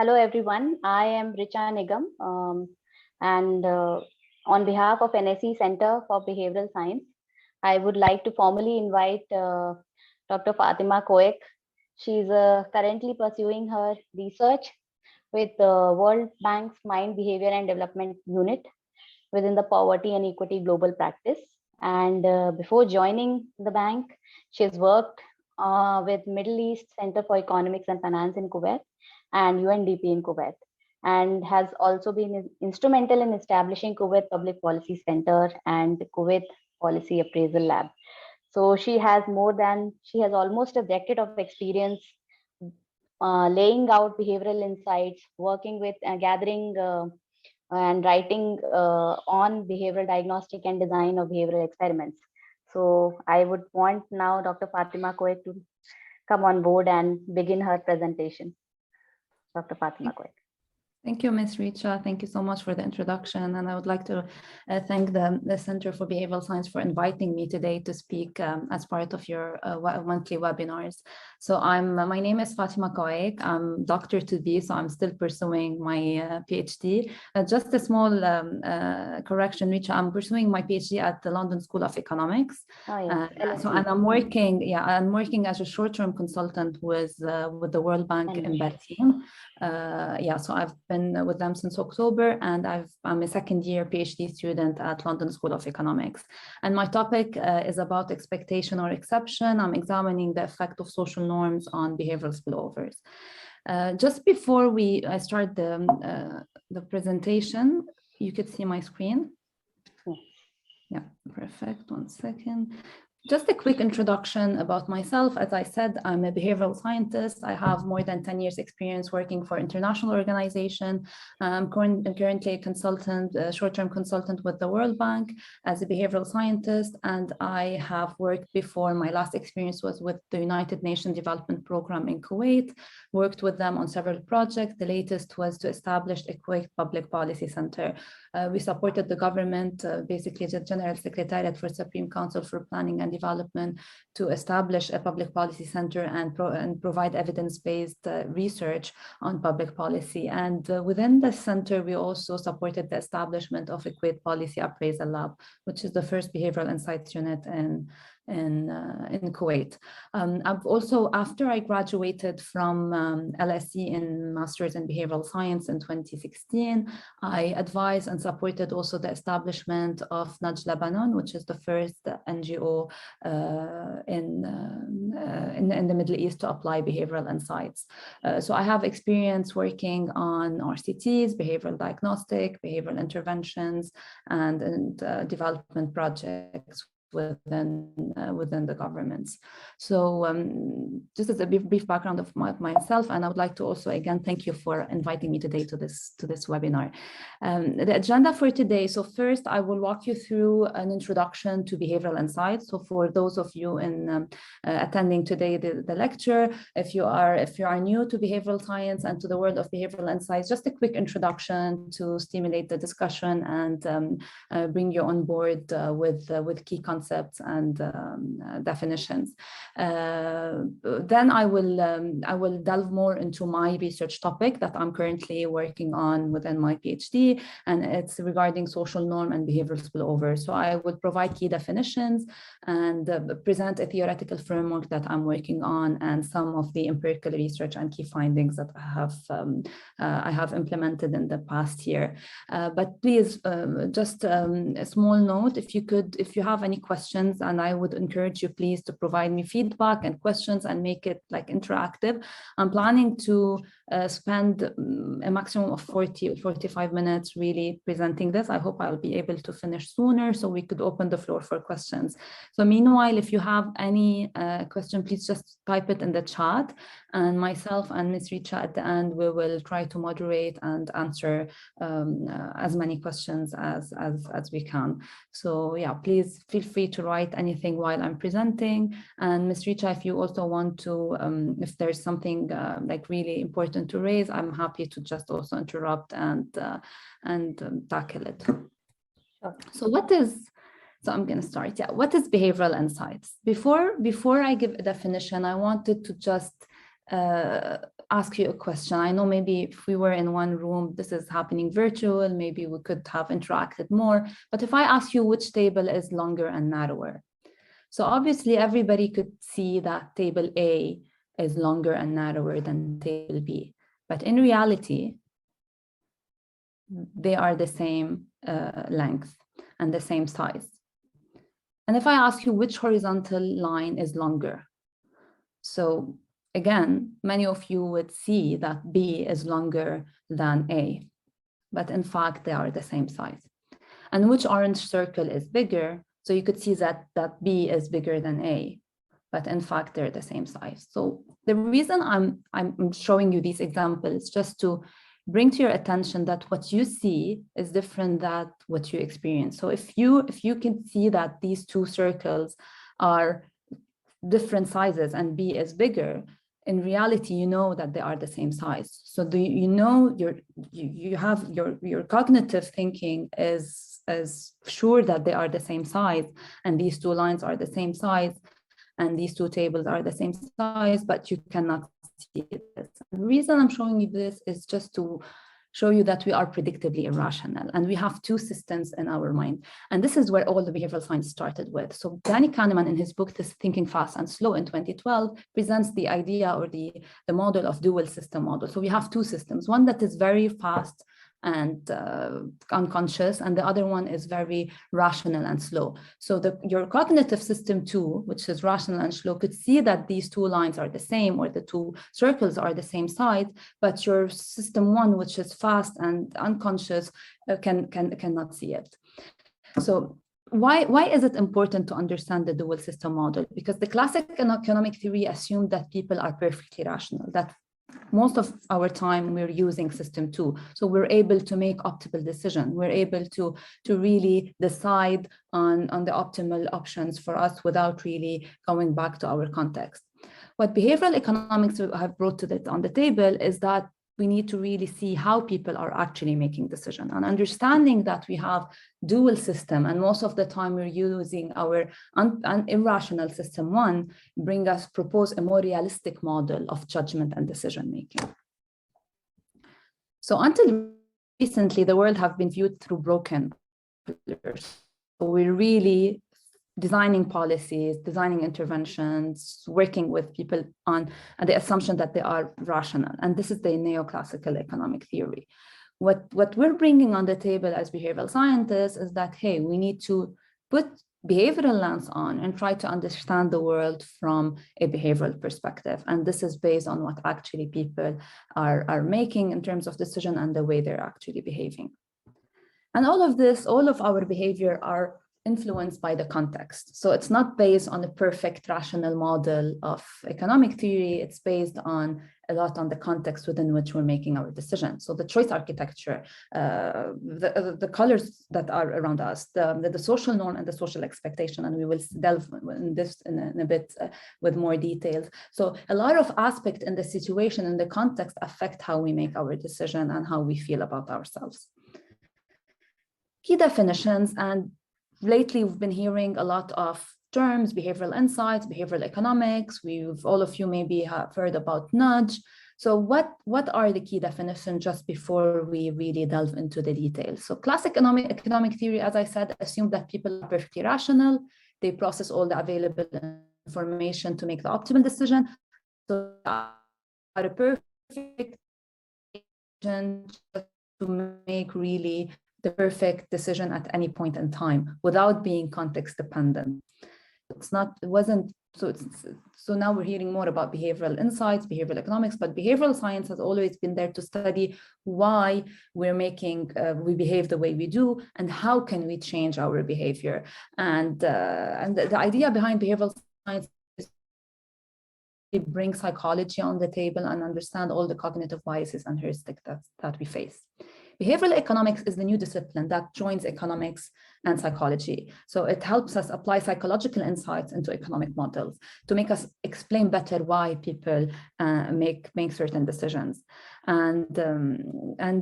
Hello, everyone. I am Richa Nigam, and on behalf of NSE Center for Behavioral Science, I would like to formally invite Dr. Fatima Koek. She's currently pursuing her research with the World Bank's Mind, Behavior and Development Unit within the Poverty and Equity Global Practice. And before joining the bank, she's worked with Middle East Center for Economics and Finance in Kuwait and UNDP in Kuwait, and has also been instrumental in establishing Kuwait Public Policy Center and Kuwait Policy Appraisal Lab. So she has almost a decade of experience laying out behavioral insights, working with gathering and writing on behavioral diagnostic and design of behavioral experiments. So I would want now Dr. Fatima Koek to come on board and begin her presentation. Dr. Fatima Koek. Thank you, Ms. Richa. Thank you so much for the introduction. And I would like to thank the Center for Behavioral Science for inviting me today to speak as part of your monthly webinars. So my name is Fatima Koek. I'm Dr. to be, so I'm still pursuing my PhD. Just a small correction, Richa, I'm pursuing my PhD at the London School of Economics. Oh, yes. And I'm working as a short-term consultant with the World Bank Embedded team. So I've been with them since October, and I'm a second-year PhD student at London School of Economics. And my topic is about expectation or exception. I'm examining the effect of social norms on behavioral spillovers. Just before I start the presentation, you could see my screen. Yeah, perfect. 1 second. Just a quick introduction about myself. As I said, I'm a behavioral scientist. I have more than 10 years experience working for international organization. I'm currently a consultant, a short-term consultant with the World Bank as a behavioral scientist. And I have worked before. My last experience was with the United Nations Development Program in Kuwait, worked with them on several projects. The latest was to establish a Kuwait Public Policy Center. We supported the government, basically the General Secretariat for Supreme Council for Planning and Development, to establish a public policy center and provide evidence-based research on public policy. And within the center, we also supported the establishment of a Kuwait Policy Appraisal Lab, which is the first behavioral insights unit in Kuwait. I've also, after I graduated from LSE in Masters in Behavioral Science in 2016, I advised and supported also the establishment of Nudge Lebanon, which is the first NGO in the Middle East to apply behavioral insights. So I have experience working on RCTs, behavioral diagnostic, behavioral interventions, and development projects within the governments. So just as a brief background of myself, and I would like to also again thank you for inviting me today to this webinar. The agenda for today. So first, I will walk you through an introduction to behavioral insights. So for those of you in attending today the lecture, if you are new to behavioral science and to the world of behavioral insights, just a quick introduction to stimulate the discussion and bring you on board with key concepts and definitions. Then I will delve more into my research topic that I'm currently working on within my PhD, and it's regarding social norm and behavioral spillover. So I will provide key definitions and present a theoretical framework that I'm working on and some of the empirical research and key findings that I have implemented in the past year. But please, just a small note, if you have any questions, and I would encourage you please to provide me feedback and questions and make it like interactive. I'm planning to spend a maximum of 40 or 45 minutes really presenting this. I hope I'll be able to finish sooner so we could open the floor for questions. So meanwhile, if you have any question, please just type it in the chat, and myself and Ms. Richa at the end, we will try to moderate and answer as many questions as we can. So yeah, please feel free to write anything while I'm presenting. And Ms. Richa, if you also want to, if there's something like really important to raise, I'm happy to just also interrupt and tackle it. Okay. So I'm going to start. Yeah, what is behavioral insights? Before I give a definition, I wanted to just ask you a question, I know maybe if we were in one room, this is happening virtual, maybe we could have interacted more. But if I ask you which table is longer and narrower, so obviously everybody could see that table A is longer and narrower than table B. But in reality, they are the same length and the same size. And if I ask you which horizontal line is longer, so again, many of you would see that B is longer than A, but in fact, they are the same size. And which orange circle is bigger? So you could see that B is bigger than A, but in fact, they're the same size. So the reason I'm showing you these examples just to bring to your attention that what you see is different than what you experience. So if you can see that these two circles are different sizes and B is bigger, in reality, you know that they are the same size. So you know you have your cognitive thinking is sure that they are the same size, and these two lines are the same size, and these two tables are the same size, but you cannot see this. The reason I'm showing you this is just to show you that we are predictably irrational, and we have two systems in our mind. And this is where all the behavioral science started with. So Danny Kahneman, in his book, This Thinking Fast and Slow in 2012, presents the idea or the model of dual system model. So we have two systems, one that is very fast and unconscious, and the other one is very rational and slow. So your cognitive system 2, which is rational and slow, could see that these two lines are the same, or the two circles are the same size, but your system 1, which is fast and unconscious, cannot see it. So why is it important to understand the dual system model? Because the classic economic theory assumed that people are perfectly rational, that most of our time we're using system 2. So we're able to make optimal decisions. We're able to really decide on the optimal options for us without really going back to our context. What behavioral economics have brought to that on the table is that we need to really see how people are actually making decisions, and understanding that we have dual system, and most of the time we're using our irrational system 1, propose a more realistic model of judgment and decision making. So until recently, the world have been viewed through broken pillars. So we're really designing policies, designing interventions, working with people on the assumption that they are rational. And this is the neoclassical economic theory. What we're bringing on the table as behavioral scientists is that, hey, we need to put behavioral lens on and try to understand the world from a behavioral perspective. And this is based on what actually people are making in terms of decision and the way they're actually behaving. And all of our behavior are influenced by the context. So it's not based on a perfect rational model of economic theory. It's based on a lot on the context within which we're making our decisions. So the choice architecture, the colors that are around us, the social norm and the social expectation, and we will delve in this in a bit with more details. So a lot of aspects in the situation and the context affect how we make our decision and how we feel about ourselves. Key definitions, and lately, we've been hearing a lot of terms: behavioral insights, behavioral economics. All of you maybe have heard about nudge. So what are the key definitions just before we really delve into the details? So classic economic theory, as I said, assumed that people are perfectly rational. They process all the available information to make the optimal decision. So are a perfect to make really the perfect decision at any point in time without being context dependent. So now we're hearing more about behavioral insights, behavioral economics, but behavioral science has always been there to study why we behave the way we do, and how can we change our behavior. And the idea behind behavioral science is to bring psychology on the table and understand all the cognitive biases and heuristics that we face. Behavioral economics is the new discipline that joins economics and psychology. So it helps us apply psychological insights into economic models to make us explain better why people make certain decisions. And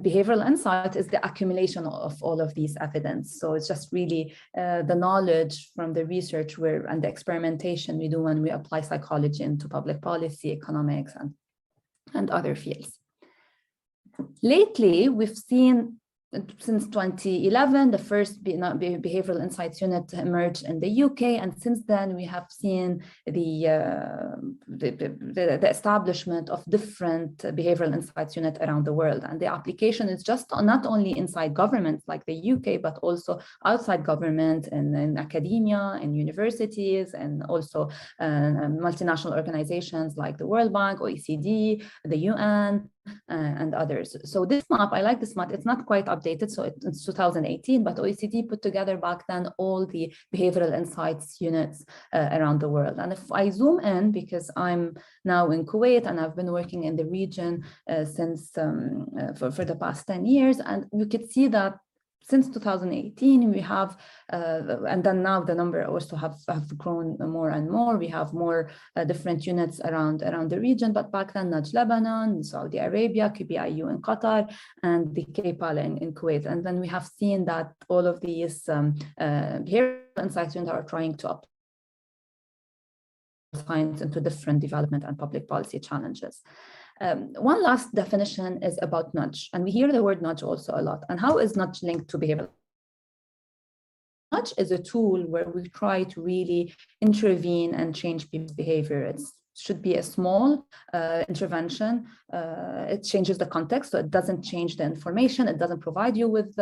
behavioral insight is the accumulation of all of these evidence. So it's just really the knowledge from the research and the experimentation we do when we apply psychology into public policy, economics, and other fields. Lately, we've seen since 2011, the first behavioral insights unit emerged in the UK, and since then we have seen the establishment of different behavioral insights unit around the world. And the application is just not only inside governments like the UK, but also outside government and in academia, in universities, and also multinational organizations like the World Bank, OECD, the UN, and others. So this map, I like this map. It's not quite updated, so it's 2018, but OECD put together back then all the behavioral insights units around the world. And if I zoom in, because I'm now in Kuwait and I've been working in the region since for the past 10 years, and you could see that since 2018, we have, and then now the number also have grown more and more. We have more different units around the region, but back then, Nudge Lebanon, Saudi Arabia, QBIU in Qatar, and the KPAL in Kuwait. And then we have seen that all of these behavioral insights units are trying to apply science into different development and public policy challenges. One last definition is about nudge, and we hear the word nudge also a lot. And how is nudge linked to behavior? Nudge is a tool where we try to really intervene and change people's behavior. It should be a small intervention. It changes the context, so it doesn't change the information. It doesn't provide you with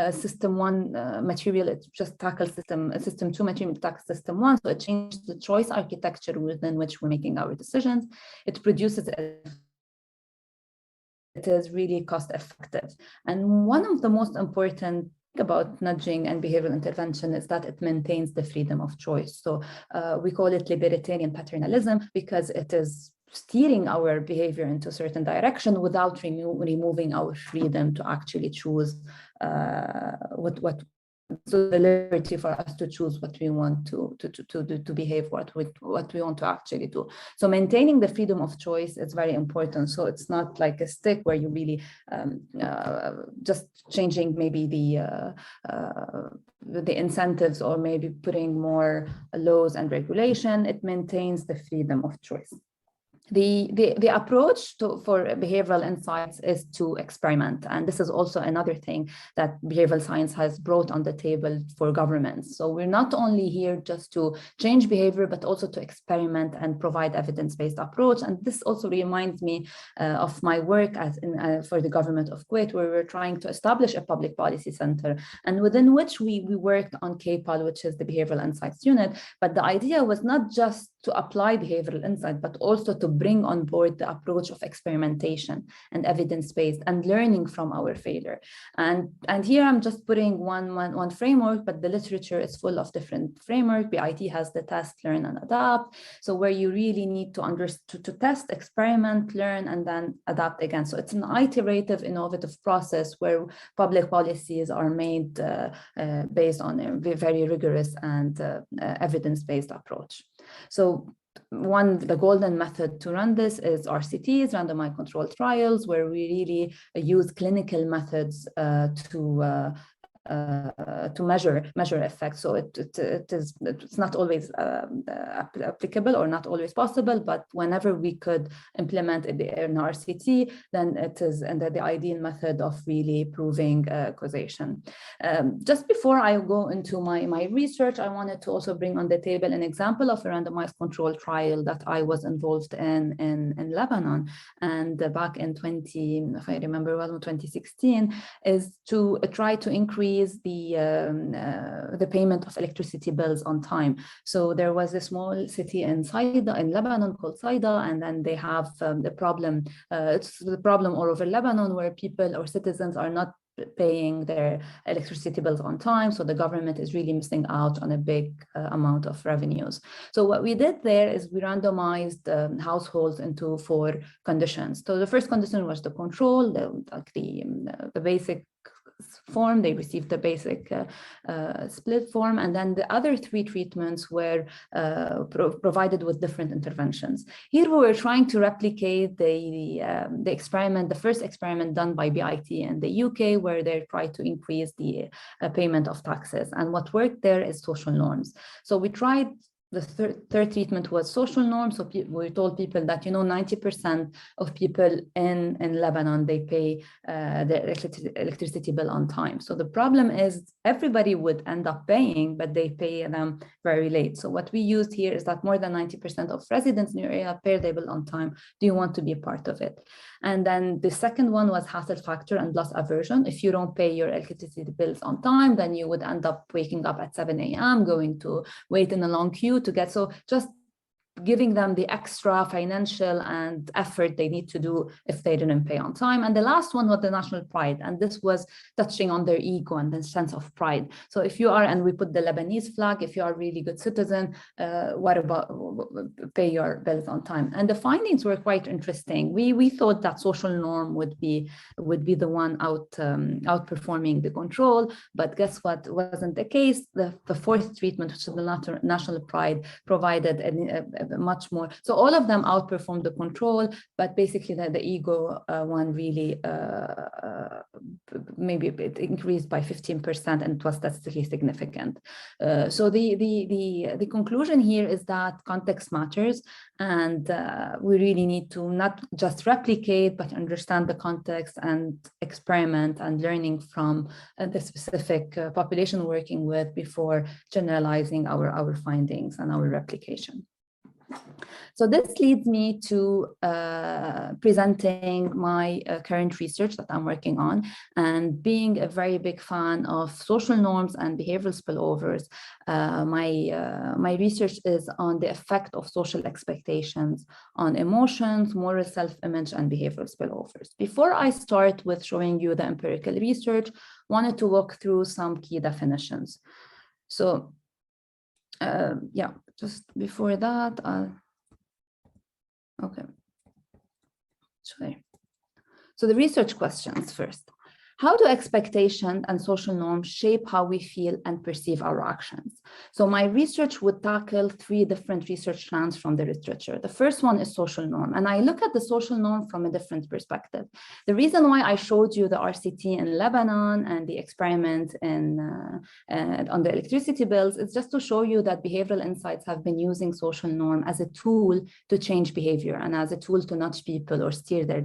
system one material. It just tackles system two material, it tackles system one. So it changes the choice architecture within which we're making our decisions. It produces it is really cost effective. And one of the most important about nudging and behavioral intervention is that it maintains the freedom of choice. So we call it libertarian paternalism because it is steering our behavior into a certain direction without removing our freedom to actually choose so the liberty for us to choose what we want to behave, what we want to actually do. So maintaining the freedom of choice is very important. So it's not like a stick where you really just changing maybe the incentives or maybe putting more laws and regulation. It maintains the freedom of choice. The approach for behavioral insights is to experiment. And this is also another thing that behavioral science has brought on the table for governments. So we're not only here just to change behavior, but also to experiment and provide evidence-based approach. And this also reminds me of my work for the government of Kuwait, where we're trying to establish a public policy center, and within which we worked on KPAL, which is the Behavioral Insights Unit. But the idea was not just to apply behavioral insight, but also to bring on board the approach of experimentation and evidence-based and learning from our failure. And here I'm just putting one framework, but the literature is full of different frameworks. BIT has the test, learn, and adapt. So where you really need to test, experiment, learn, and then adapt again. So it's an iterative, innovative process where public policies are made based on a very rigorous and evidence-based approach. So the golden method to run this is RCTs, randomized controlled trials, where we really use clinical methods to measure effects. So it's not always applicable or not always possible, but whenever we could implement an RCT, then it is under the ideal method of really proving causation. Just before I go into my research, I wanted to also bring on the table an example of a randomized controlled trial that I was involved in Lebanon, and back in 2016, is to try to increase the payment of electricity bills on time. So there was a small city in Lebanon called Saida, and then they have the problem. It's the problem all over Lebanon, where people or citizens are not paying their electricity bills on time. So the government is really missing out on a big amount of revenues. So what we did there is we randomized households into 4 conditions. So the first condition was the control, the basic form. They received the basic split form, and then the other 3 treatments were provided with different interventions. Here we were trying to replicate the experiment, the first experiment done by BIT in the UK, where they tried to increase the payment of taxes. And what worked there is social norms. So we tried the third treatment was social norms. So we told people that, 90% of people in Lebanon, they pay their electricity bill on time. So the problem is everybody would end up paying, but they pay them very late. So what we used here is that more than 90% of residents in your area pay their bill on time. Do you want to be a part of it? And then the second one was hassle factor and loss aversion. If you don't pay your electricity bills on time, then you would end up waking up at 7 a.m., going to wait in a long queue to get, so just giving them the extra financial and effort they need to do if they didn't pay on time. And the last one was the national pride. And this was touching on their ego and the sense of pride. So if you are, and we put the Lebanese flag, if you are a really good citizen, what about pay your bills on time? And the findings were quite interesting. We thought that social norm would be the one outperforming the control, but guess what wasn't the case? The fourth treatment, which is the national pride, provided a much more. So all of them outperformed the control, but basically the ego one really maybe it increased by 15%, and it was statistically significant. So the conclusion here is that context matters, and we really need to not just replicate, but understand the context and experiment and learning from the specific population we're working with before generalizing our findings and our replication. So this leads me to presenting my current research that I'm working on, and being a very big fan of social norms and behavioral spillovers. My research is on the effect of social expectations on emotions, moral self-image, and behavioral spillovers. Before I start with showing you the empirical research, wanted to walk through some key definitions. So yeah, just before that, okay. Sorry. So the research questions first. How do expectation and social norms shape how we feel and perceive our actions? So my research would tackle three different research strands from the literature. The first one is social norm, and I look at the social norm from a different perspective. The reason why I showed you the RCT in Lebanon and the experiment on the electricity bills is just to show you that behavioral insights have been using social norm as a tool to change behavior and as a tool to nudge people or steer their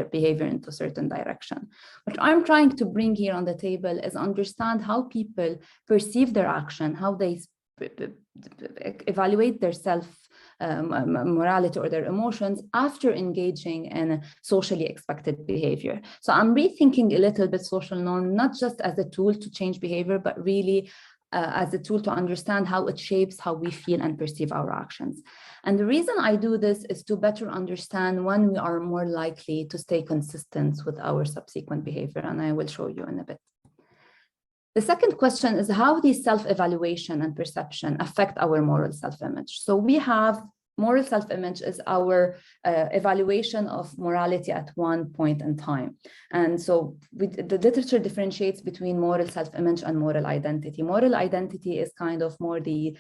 behavior into a certain direction. What I'm trying to bring here on the table is understand how people perceive their action, how they evaluate their morality or their emotions after engaging in socially expected behavior. So I'm rethinking a little bit social norm, not just as a tool to change behavior, but really as a tool to understand how it shapes how we feel and perceive our actions. And the reason I do this is to better understand when we are more likely to stay consistent with our subsequent behavior, and I will show you in a bit. The second question is how these self-evaluation and perception affect our moral self-image. So we have moral self-image is our evaluation of morality at one point in time. And so the literature differentiates between moral self-image and moral identity. Moral identity is kind of more the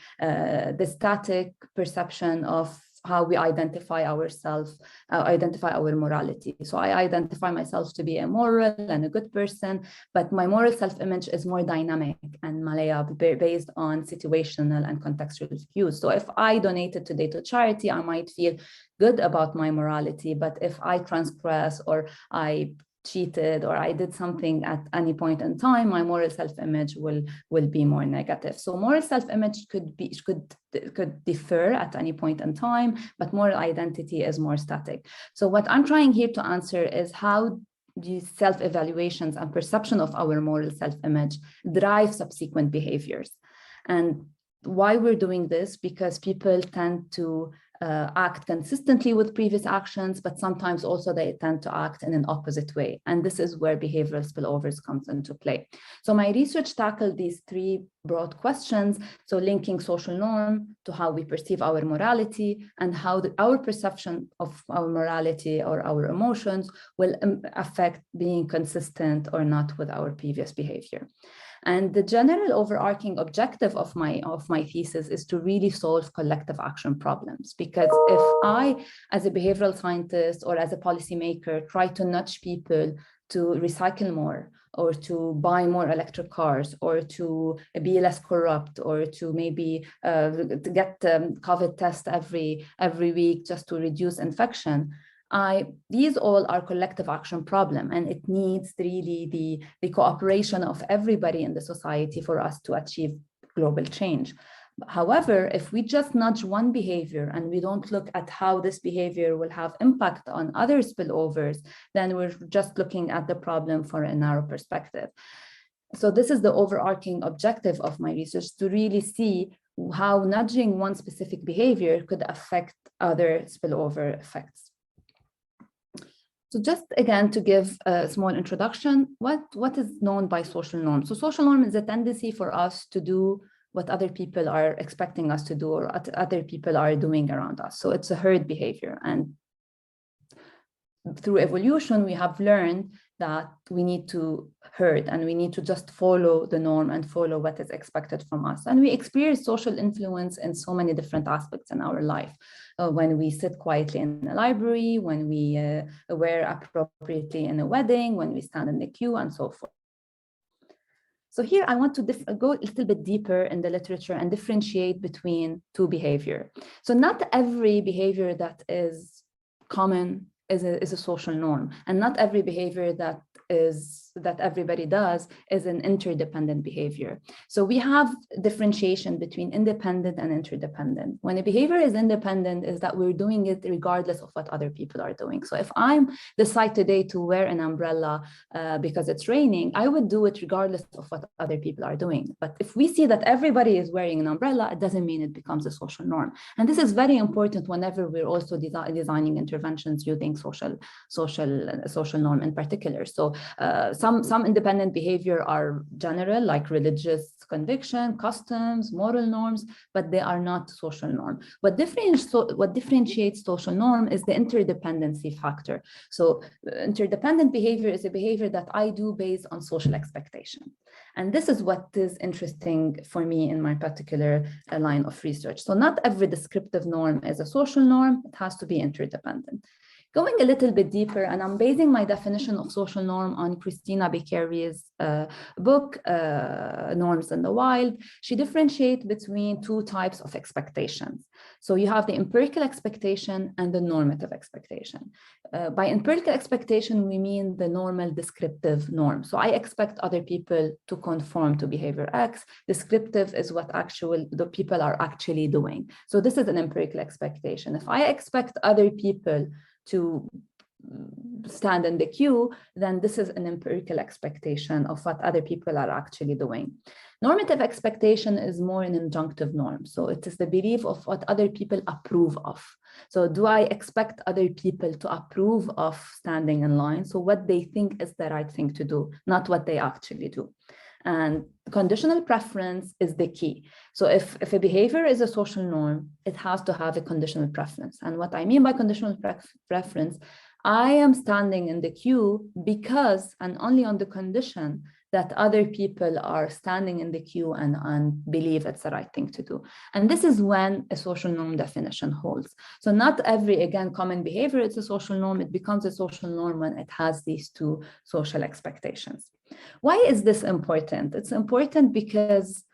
static perception of how we identify ourselves, identify our morality. So I identify myself to be a moral and a good person, but my moral self-image is more dynamic and malleable based on situational and contextual cues. So if I donated today to charity, I might feel good about my morality, but if I transgress or I cheated or I did something at any point in time, my moral self-image will be more negative. So moral self-image could differ at any point in time, but moral identity is more static. So what I'm trying here to answer is how these self-evaluations and perception of our moral self-image drive subsequent behaviors. And why we're doing this, because people tend to act consistently with previous actions, but sometimes also they tend to act in an opposite way. And this is where behavioral spillovers comes into play. So my research tackled these three broad questions. So linking social norm to how we perceive our morality and how our perception of our morality or our emotions will affect being consistent or not with our previous behavior. And the general overarching objective of my thesis is to really solve collective action problems. Because if I, as a behavioral scientist or as a policymaker, try to nudge people to recycle more, or to buy more electric cars, or to be less corrupt, or to maybe to get COVID test every week just to reduce infection. These all are collective action problem, and it needs really the cooperation of everybody in the society for us to achieve global change. However, if we just nudge one behavior and we don't look at how this behavior will have impact on other spillovers, then we're just looking at the problem from a narrow perspective. So this is the overarching objective of my research, to really see how nudging one specific behavior could affect other spillover effects. So just again, to give a small introduction, what is known by social norm? So social norm is a tendency for us to do what other people are expecting us to do, or what other people are doing around us. So it's a herd behavior. And through evolution, we have learned that we need to herd, and we need to just follow the norm and follow what is expected from us. And we experience social influence in so many different aspects in our life. When we sit quietly in a library, when we wear appropriately in a wedding, when we stand in the queue, and so forth. So here I want to go a little bit deeper in the literature and differentiate between two behavior. So not every behavior that is common is a social norm, and not every behavior that everybody does is an interdependent behavior. So we have differentiation between independent and interdependent. When a behavior is independent, is that we're doing it regardless of what other people are doing. So if I decide today to wear an umbrella because it's raining, I would do it regardless of what other people are doing. But if we see that everybody is wearing an umbrella, it doesn't mean it becomes a social norm. And this is very important whenever we're also designing interventions using social norm in particular. So some independent behavior are general, like religious conviction, customs, moral norms, but they are not social norm. What differentiates social norm is the interdependency factor. So interdependent behavior is a behavior that I do based on social expectation. And this is what is interesting for me in my particular line of research. So not every descriptive norm is a social norm, it has to be interdependent. Going a little bit deeper, and I'm basing my definition of social norm on Christina Beccari's book, Norms in the Wild. She differentiates between two types of expectations. So you have the empirical expectation and the normative expectation. By empirical expectation, we mean the normal descriptive norm. So I expect other people to conform to behavior X. Descriptive is what the people are actually doing. So this is an empirical expectation. If I expect other people to stand in the queue, then this is an empirical expectation of what other people are actually doing. Normative expectation is more an injunctive norm. So it is the belief of what other people approve of. So do I expect other people to approve of standing in line? So what they think is the right thing to do, not what they actually do. And conditional preference is the key. So if a behavior is a social norm, it has to have a conditional preference. And what I mean by conditional preference, I am standing in the queue because, and only on the condition that other people are standing in the queue and believe it's the right thing to do. And this is when a social norm definition holds. So not every, again, common behavior is a social norm. It becomes a social norm when it has these two social expectations. Why is this important? It's important because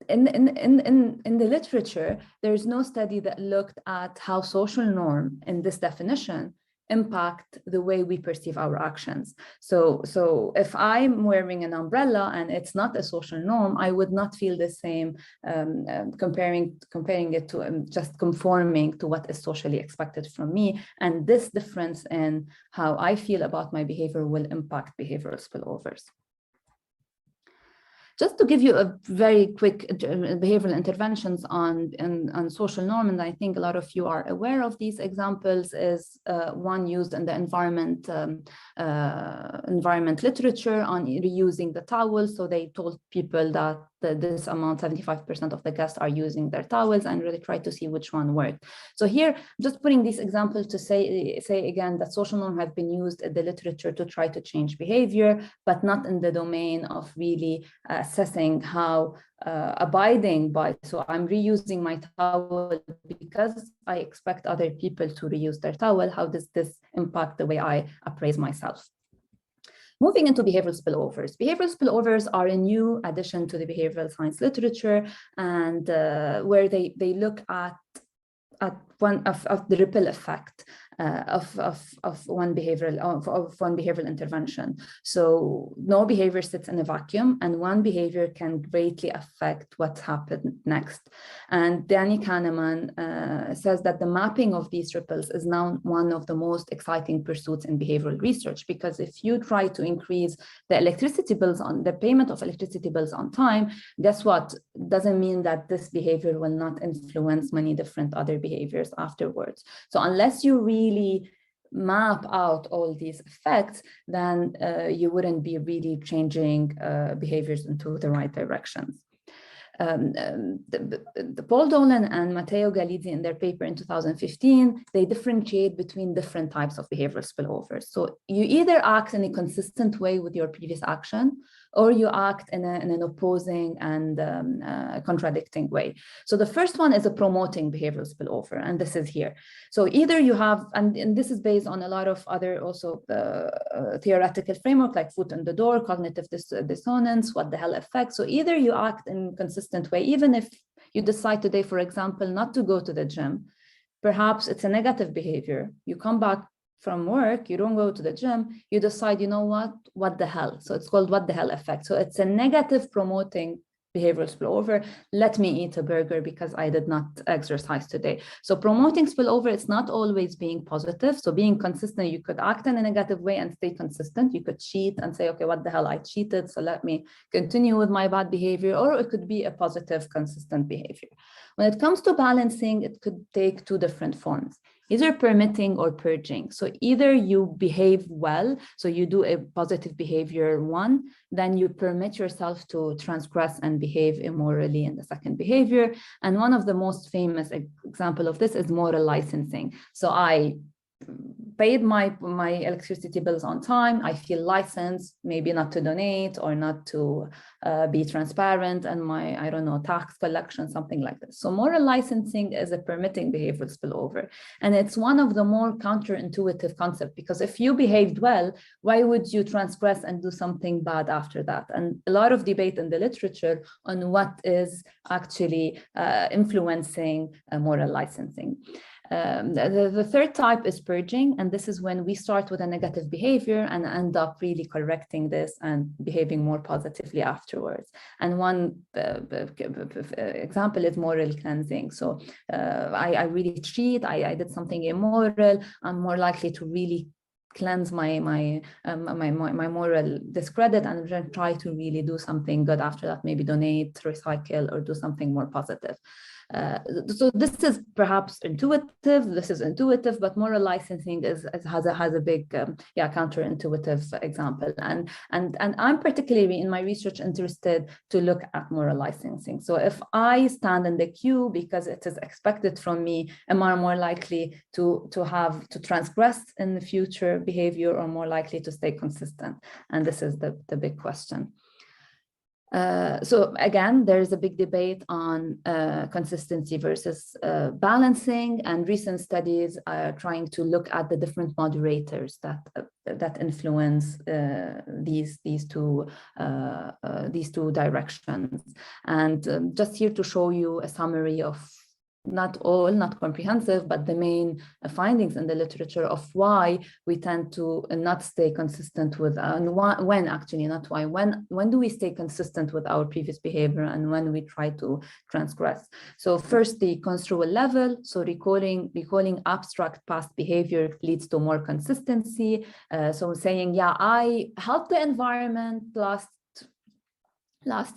in the literature, there's no study that looked at how social norm in this definition impact the way we perceive our actions. So if I'm wearing an umbrella and it's not a social norm, I would not feel the same comparing it to just conforming to what is socially expected from me. And this difference in how I feel about my behavior will impact behavioral spillovers. Just to give you a very quick behavioral interventions on social norm, and I think a lot of you are aware of these examples, is one used in the environment literature on reusing the towel. So they told people that this amount, 75% of the guests are using their towels, and really try to see which one worked. So here, I'm just putting this example to say again that social norms have been used in the literature to try to change behavior, but not in the domain of really assessing how abiding by, so I'm reusing my towel because I expect other people to reuse their towel. How does this impact the way I appraise myself? Moving into behavioral spillovers. Behavioral spillovers are a new addition to the behavioral science literature, and where they look at one of the ripple effect of one behavioral intervention. So no behavior sits in a vacuum, and one behavior can greatly affect what's happened next. And Danny Kahneman says that the mapping of these ripples is now one of the most exciting pursuits in behavioral research, because if you try to increase the electricity bills on the payment of electricity bills on time, guess what? Doesn't mean that this behavior will not influence many different other behaviors afterwards. So unless you really map out all these effects, then you wouldn't be really changing behaviors into the right directions. Paul Dolan and Matteo Galizzi, in their paper in 2015, they differentiate between different types of behavioral spillovers. So you either act in a consistent way with your previous action, or you act in an opposing and contradicting way. So the first one is a promoting behavioral spillover, and this is here. So either you have, and this is based on a lot of other also theoretical framework like foot in the door, cognitive dissonance, what the hell effect. So either you act in a consistent way, even if you decide today, for example, not to go to the gym, perhaps it's a negative behavior. You come back from work, you don't go to the gym, you decide, you know what the hell? So it's called what the hell effect. So it's a negative promoting behavioral spillover. Let me eat a burger because I did not exercise today. So promoting spillover, it's not always being positive. So being consistent, you could act in a negative way and stay consistent. You could cheat and say, okay, what the hell, I cheated, so let me continue with my bad behavior. Or it could be a positive, consistent behavior. When it comes to balancing, it could take two different forms, either permitting or purging. So either you behave well, so you do a positive behavior one, then you permit yourself to transgress and behave immorally in the second behavior. And one of the most famous example of this is moral licensing. So I paid my electricity bills on time, I feel licensed, maybe not to donate or not to be transparent, and my, I don't know, tax collection, something like this. So moral licensing is a permitting behavioral spillover. And it's one of the more counterintuitive concepts, because if you behaved well, why would you transgress and do something bad after that? And a lot of debate in the literature on what is actually influencing moral licensing. The third type is purging, and this is when we start with a negative behavior and end up really correcting this and behaving more positively afterwards. And one example is moral cleansing. So I really cheat, I did something immoral, I'm more likely to really cleanse my moral discredit and then try to really do something good after that, maybe donate, recycle, or do something more positive. So this is perhaps intuitive, but moral licensing has a big counterintuitive example. And I'm particularly in my research interested to look at moral licensing. So if I stand in the queue because it is expected from me, am I more likely to transgress in the future behavior, or more likely to stay consistent? And this is the big question. So again, there is a big debate on consistency versus balancing, and recent studies are trying to look at the different moderators that influence these two directions. And just here to show you a summary of not comprehensive, but the main findings in the literature of why we tend to not stay consistent with, when do we stay consistent with our previous behavior and when we try to transgress. So first, the construal level. So recalling abstract past behavior leads to more consistency. So saying, yeah, I helped the environment last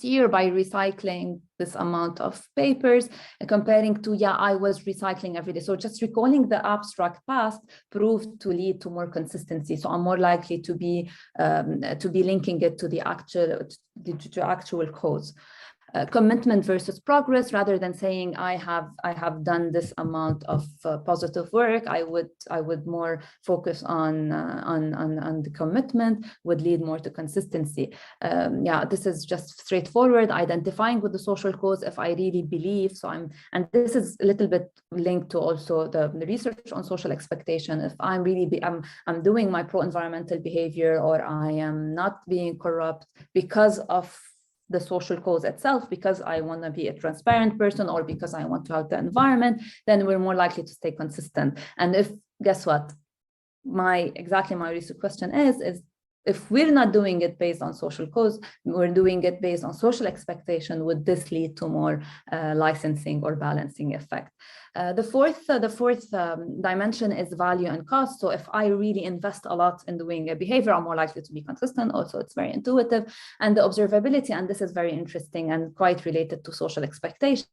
year by recycling this amount of papers, comparing to, yeah, I was recycling every day. So just recalling the abstract past proved to lead to more consistency. So I'm more likely to be linking it to the actual cause. commitment versus progress, rather than saying I have done this amount of positive work. I would more focus on the commitment, would lead more to consistency. Yeah, this is just straightforward, identifying with the social cause if I really believe. So and this is a little bit linked to also the research on social expectation. If I'm really I'm doing my pro-environmental behavior, or I am not being corrupt because of the social cause itself, because I want to be a transparent person, or because I want to help the environment, then we're more likely to stay consistent. And if, guess what, my research question is if we're not doing it based on social cause, we're doing it based on social expectation, would this lead to more licensing or balancing effect? The fourth dimension is value and cost. So if I really invest a lot in doing a behavior, I'm more likely to be consistent. Also, it's very intuitive. And the observability, and this is very interesting and quite related to social expectation.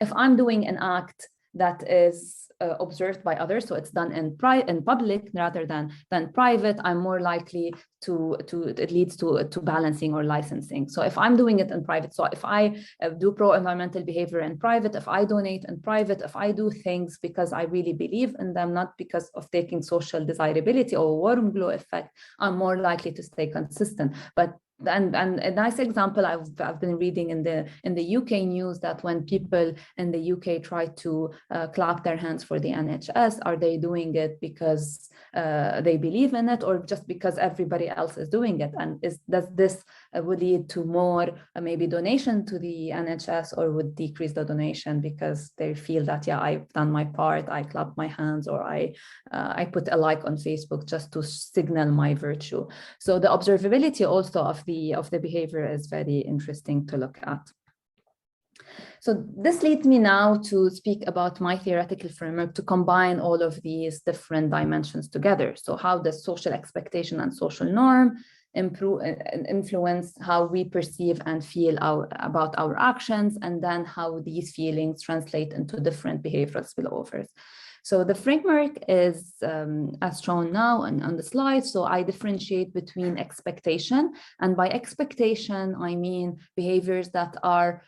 If I'm doing an act that is observed by others, so it's done in public rather than private, I'm more likely it leads to balancing or licensing. So if I'm doing it in private, so if I do pro-environmental behavior in private, if I donate in private, if I do things because I really believe in them, not because of taking social desirability or warm glow effect, I'm more likely to stay consistent. But and a nice example I've been reading in the UK news, that when people in the UK try to clap their hands for the NHS, are they doing it because they believe in it, or just because everybody else is doing it? And does this would lead to more maybe donation to the NHS, or would decrease the donation because they feel that, yeah, I've done my part, I clap my hands, or I put a like on Facebook just to signal my virtue. So the observability also of the behavior is very interesting to look at. So this leads me now to speak about my theoretical framework to combine all of these different dimensions together. So how does social expectation and social norm influence how we perceive and feel about our actions, and then how these feelings translate into different behavioral spillovers. So the framework is as shown now on the slide. So I differentiate between expectation, and by expectation, I mean behaviors that are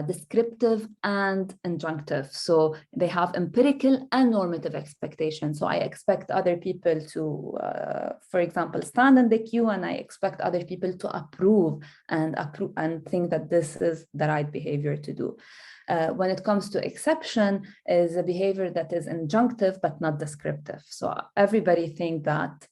descriptive and injunctive. So they have empirical and normative expectations. So I expect other people to, for example, stand in the queue, and I expect other people to approve and think that this is the right behavior to do. When it comes to exception, is a behavior that is injunctive but not descriptive. So everybody think that,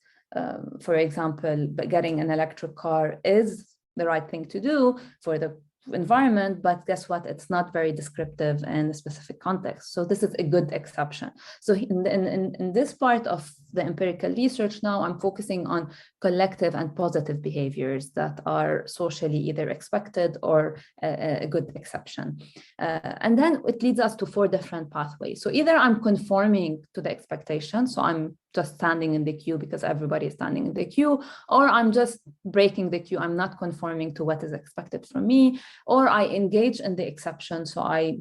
for example, getting an electric car is the right thing to do for the environment, but guess what? It's not very descriptive in a specific context. So this is a good exception. So in this part of the empirical research now, I'm focusing on collective and positive behaviors that are socially either expected or a good exception. And then it leads us to 4 different pathways. So either I'm conforming to the expectation, so I'm just standing in the queue because everybody is standing in the queue, or I'm just breaking the queue. I'm not conforming to what is expected from me, or I engage in the exception. So I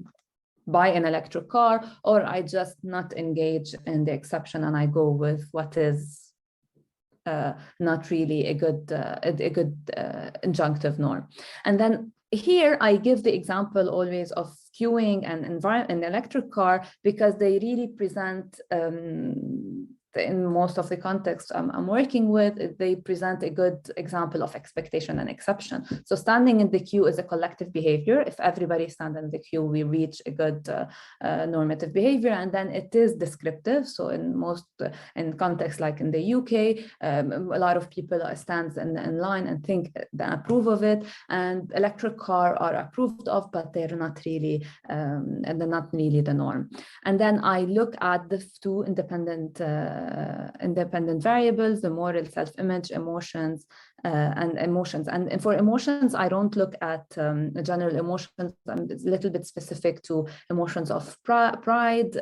buy an electric car, or I just not engage in the exception and I go with what is not really a good injunctive norm. And then here I give the example always of queuing and an electric car, because they really present in most of the context I'm working with, they present a good example of expectation and exception. So standing in the queue is a collective behavior. If everybody stands in the queue, we reach a good normative behavior, and then it is descriptive. So in contexts like in the UK, a lot of people stand in line and think they approve of it, and electric car are approved of, but they're not really the norm. And then I look at the 2 independent variables, the moral self-image, emotions, and emotions. And for emotions, I don't look at general emotions. I'm a little bit specific to emotions of pride,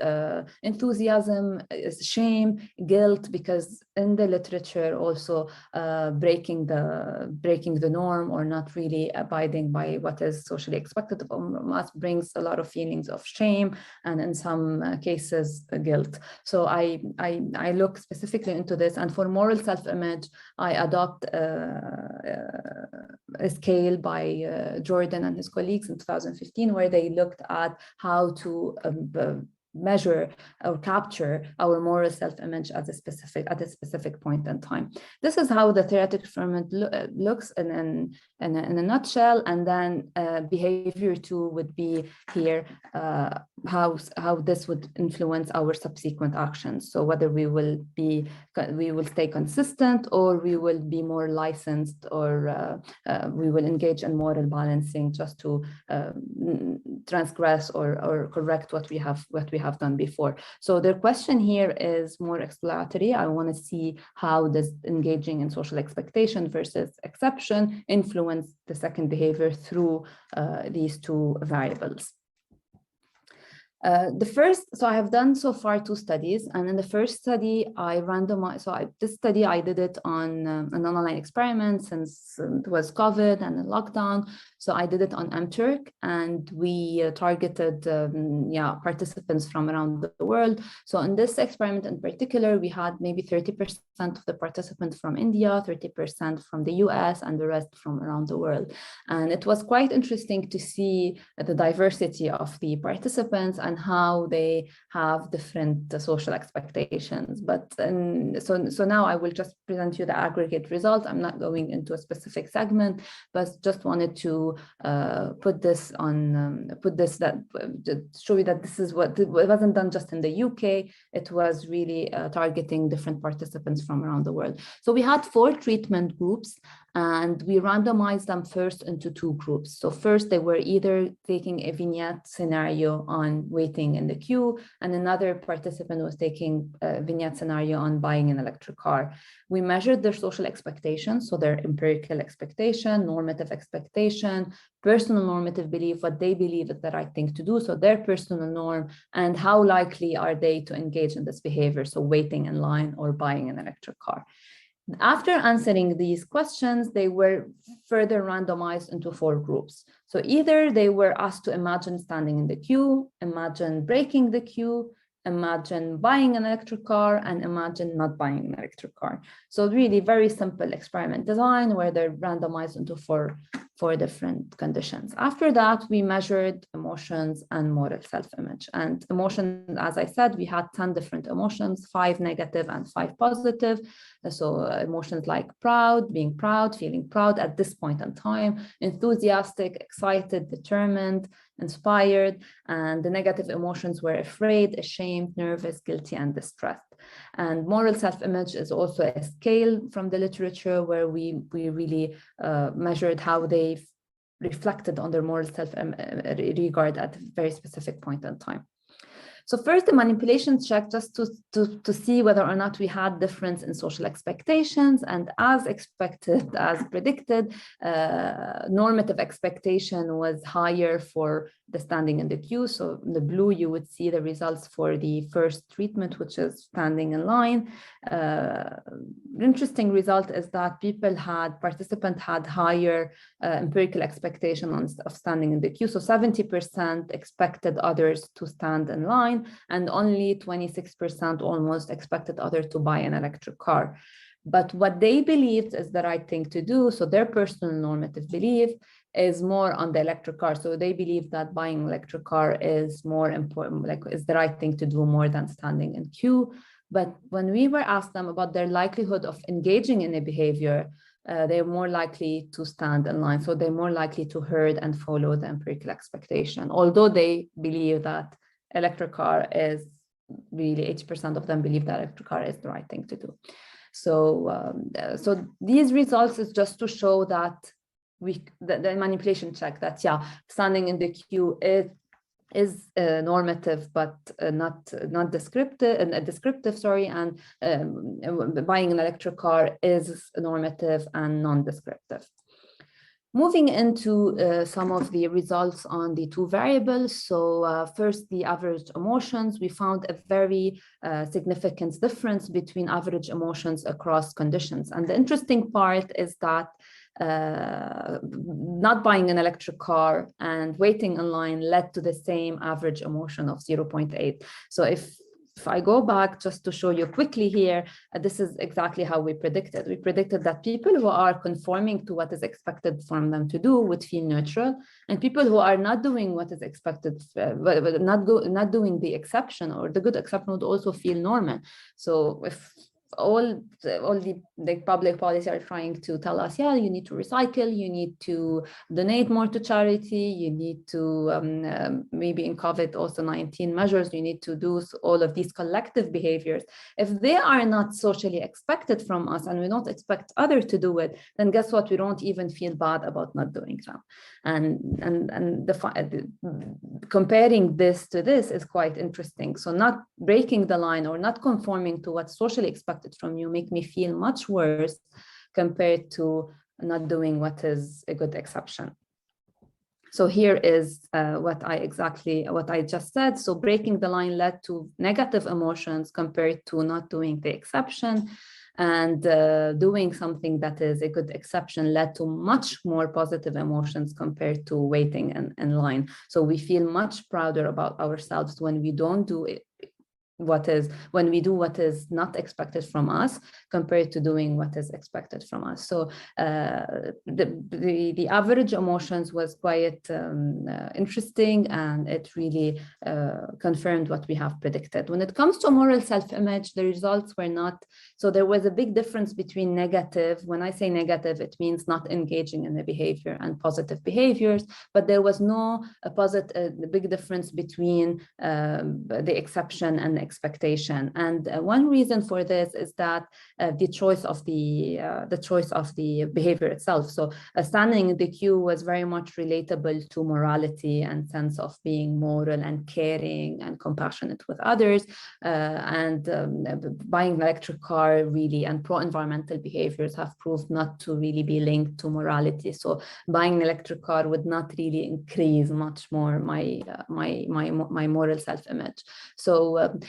enthusiasm, shame, guilt, because in the literature also breaking the norm or not really abiding by what is socially expected of us brings a lot of feelings of shame, and in some cases guilt. So I look specifically into this. And for moral self-image, I adopt a scale by Jordan and his colleagues in 2015, where they looked at how to measure or capture our moral self-image at a specific point in time. This is how the theoretic experiment looks in a nutshell, and then behavior 2 would be here, how this would influence our subsequent actions. So whether we will stay consistent, or we will be more licensed, or we will engage in moral balancing just to transgress or correct what we have done before. So the question here is more exploratory. I want to see how does engaging in social expectation versus exception influence the second behavior through these two variables. So I have done so far 2 studies, and in the first study I randomized. This study I did it on an online experiment since it was COVID and the lockdown. So I did it on mTurk, and we targeted participants from around the world. So in this experiment in particular, we had maybe 30% of the participants from India, 30% from the US, and the rest from around the world. And it was quite interesting to see the diversity of the participants and how they have different social expectations. But so now I will just present you the aggregate result. I'm not going into a specific segment, but just wanted to put this to show you that this is what it wasn't done just in the UK. It was really targeting different participants from around the world. So we had 4 treatment groups, and we randomized them first into 2 groups. So first, they were either taking a vignette scenario on waiting in the queue, and another participant was taking a vignette scenario on buying an electric car. We measured their social expectations, so their empirical expectation, normative expectation, personal normative belief, what they believe is the right thing to do, so their personal norm, and how likely are they to engage in this behavior, so waiting in line or buying an electric car. After answering these questions, they were further randomized into 4 groups. So either they were asked to imagine standing in the queue, imagine breaking the queue, imagine buying an electric car, and imagine not buying an electric car. So really very simple experiment design where they're randomized into four different conditions. After that, we measured emotions and moral self-image. And emotions, as I said, we had 10 different emotions, 5 negative and 5 positive. So emotions like proud, being proud, feeling proud at this point in time, enthusiastic, excited, determined, inspired, and the negative emotions were afraid, ashamed, nervous, guilty, and distressed. And moral self-image is also a scale from the literature where we really measured how they reflected on their moral self-regard at a very specific point in time. So first, the manipulation check, just to see whether or not we had difference in social expectations. And as expected, as predicted, normative expectation was higher for the standing in the queue. So in the blue, you would see the results for the first treatment, which is standing in line. Interesting result is that participants had higher empirical expectation of standing in the queue. So 70% expected others to stand in line, and only 26% almost expected others to buy an electric car. But what they believed is the right thing to do, so their personal normative belief is more on the electric car. So they believe that buying an electric car is more important, is the right thing to do more than standing in queue. But when we were asked them about their likelihood of engaging in a behavior, they're more likely to stand in line. So they're more likely to herd and follow the empirical expectation, although they believe that electric car is really 80% of them believe that electric car is the right thing to do. So, so these results is just to show that the manipulation check that standing in the queue is normative, but not descriptive. Descriptive, sorry, and buying an electric car is normative and non-descriptive. Moving into some of the results on the 2 variables. So first, the average emotions. We found a very significant difference between average emotions across conditions. And the interesting part is that not buying an electric car and waiting in line led to the same average emotion of 0.8. So if if I go back just to show you quickly here, this is exactly how we predicted. We predicted that people who are conforming to what is expected from them to do would feel neutral, and people who are not doing what is expected, not doing the exception or the good exception would also feel normal. So if all the public policy are trying to tell us, yeah, you need to recycle, you need to donate more to charity, you need to maybe in COVID also 19 measures, you need to do all of these collective behaviors. If they are not socially expected from us and we don't expect others to do it, then guess what? We don't even feel bad about not doing them. And comparing this to this is quite interesting. So not breaking the line or not conforming to what's socially expected from you make me feel much worse compared to not doing what is a good exception. So here is what I just said. So breaking the line led to negative emotions compared to not doing the exception, and doing something that is a good exception led to much more positive emotions compared to waiting in line. So we feel much prouder about ourselves when we don't do it, when we do what is not expected from us compared to doing what is expected from us. So the average emotions was quite interesting, and it really confirmed what we have predicted. When it comes to moral self-image, the results were not, so there was a big difference between negative. When I say negative, it means not engaging in the behavior, and positive behaviors, but there was no big difference between the exception and the expectation. And one reason for this is that the choice of the behavior itself. So standing in the queue was very much relatable to morality and sense of being moral and caring and compassionate with others. And buying an electric car really and pro-environmental behaviors have proved not to really be linked to morality. So buying an electric car would not really increase much more my moral self-image. So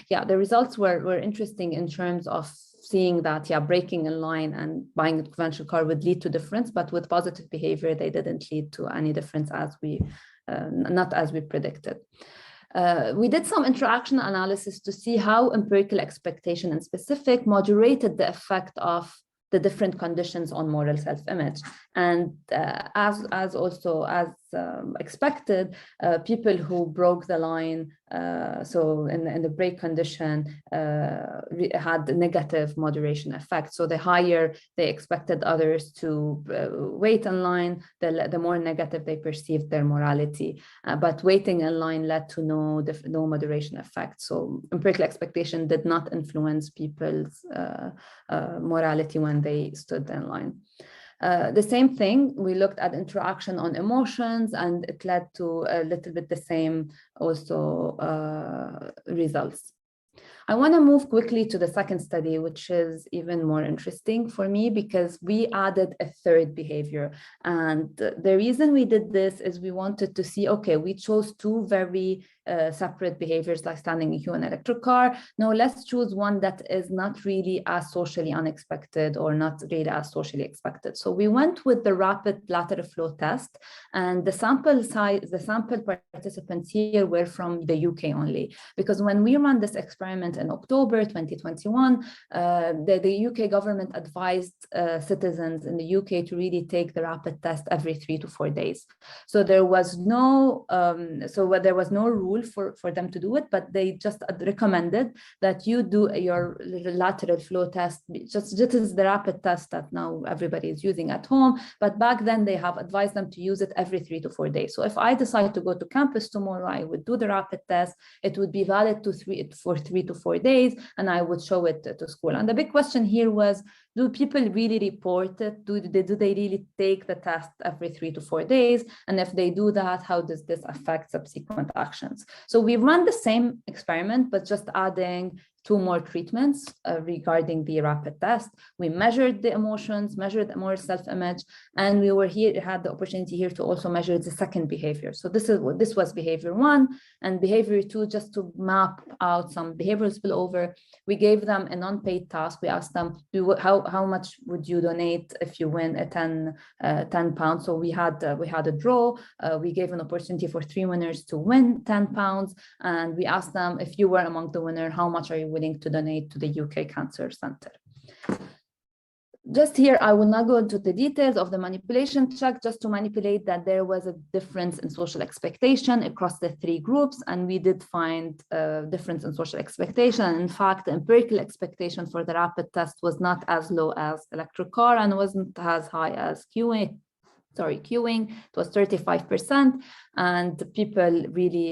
yeah, the results were interesting in terms of seeing that, yeah, breaking in line and buying a conventional car would lead to difference, but with positive behavior, they didn't lead to any difference not as we predicted. We did some interaction analysis to see how empirical expectation in specific moderated the effect of the different conditions on moral self-image. And as expected, people who broke the line, so in the break condition, had a negative moderation effect. So the higher they expected others to wait in line, the more negative they perceived their morality. But waiting in line led to no moderation effect. So empirical expectation did not influence people's morality when they stood in line. The same thing, we looked at interaction on emotions, and it led to a little bit the same also results. I want to move quickly to the second study, which is even more interesting for me because we added a third behavior. And the reason we did this is we wanted to see, okay, we chose two very separate behaviors like standing in queue and electric car. Now let's choose one that is not really as socially unexpected or not really as socially expected. So we went with the rapid lateral flow test, and the sample participants here were from the UK only, because when we ran this experiment in October 2021, the UK government advised citizens in the UK to really take the rapid test every 3 to 4 days. So there was no rule for them to do it, but they just recommended that you do your lateral flow test. Just is the rapid test that now everybody is using at home, but back then they have advised them to use it every 3 to 4 days. So if I decide to go to campus tomorrow, I would do the rapid test. It would be valid for 3 to 4 days, and I would show it to school. And the big question here was, do people really report it? Do they really take the test every 3 to 4 days? And if they do that, how does this affect subsequent actions? So we run the same experiment, but just adding 2 more treatments regarding the rapid test. We measured the emotions, measured moral self-image, and we had the opportunity here to also measure the second behavior. So this was behavior 1, and behavior 2, just to map out some behavioral spillover. We gave them a non-paid task. We asked them, how much would you donate if you win a 10 pounds? So we had a draw. We gave an opportunity for 3 winners to win 10 pounds, and we asked them, if you were among the winner, how much are you willing to donate to the UK Cancer Centre? Just here, I will not go into the details of the manipulation check, just to manipulate that there was a difference in social expectation across the 3 groups, and we did find a difference in social expectation. And in fact, the empirical expectation for the rapid test was not as low as electric car and wasn't as high as queuing. It was 35%, and people really,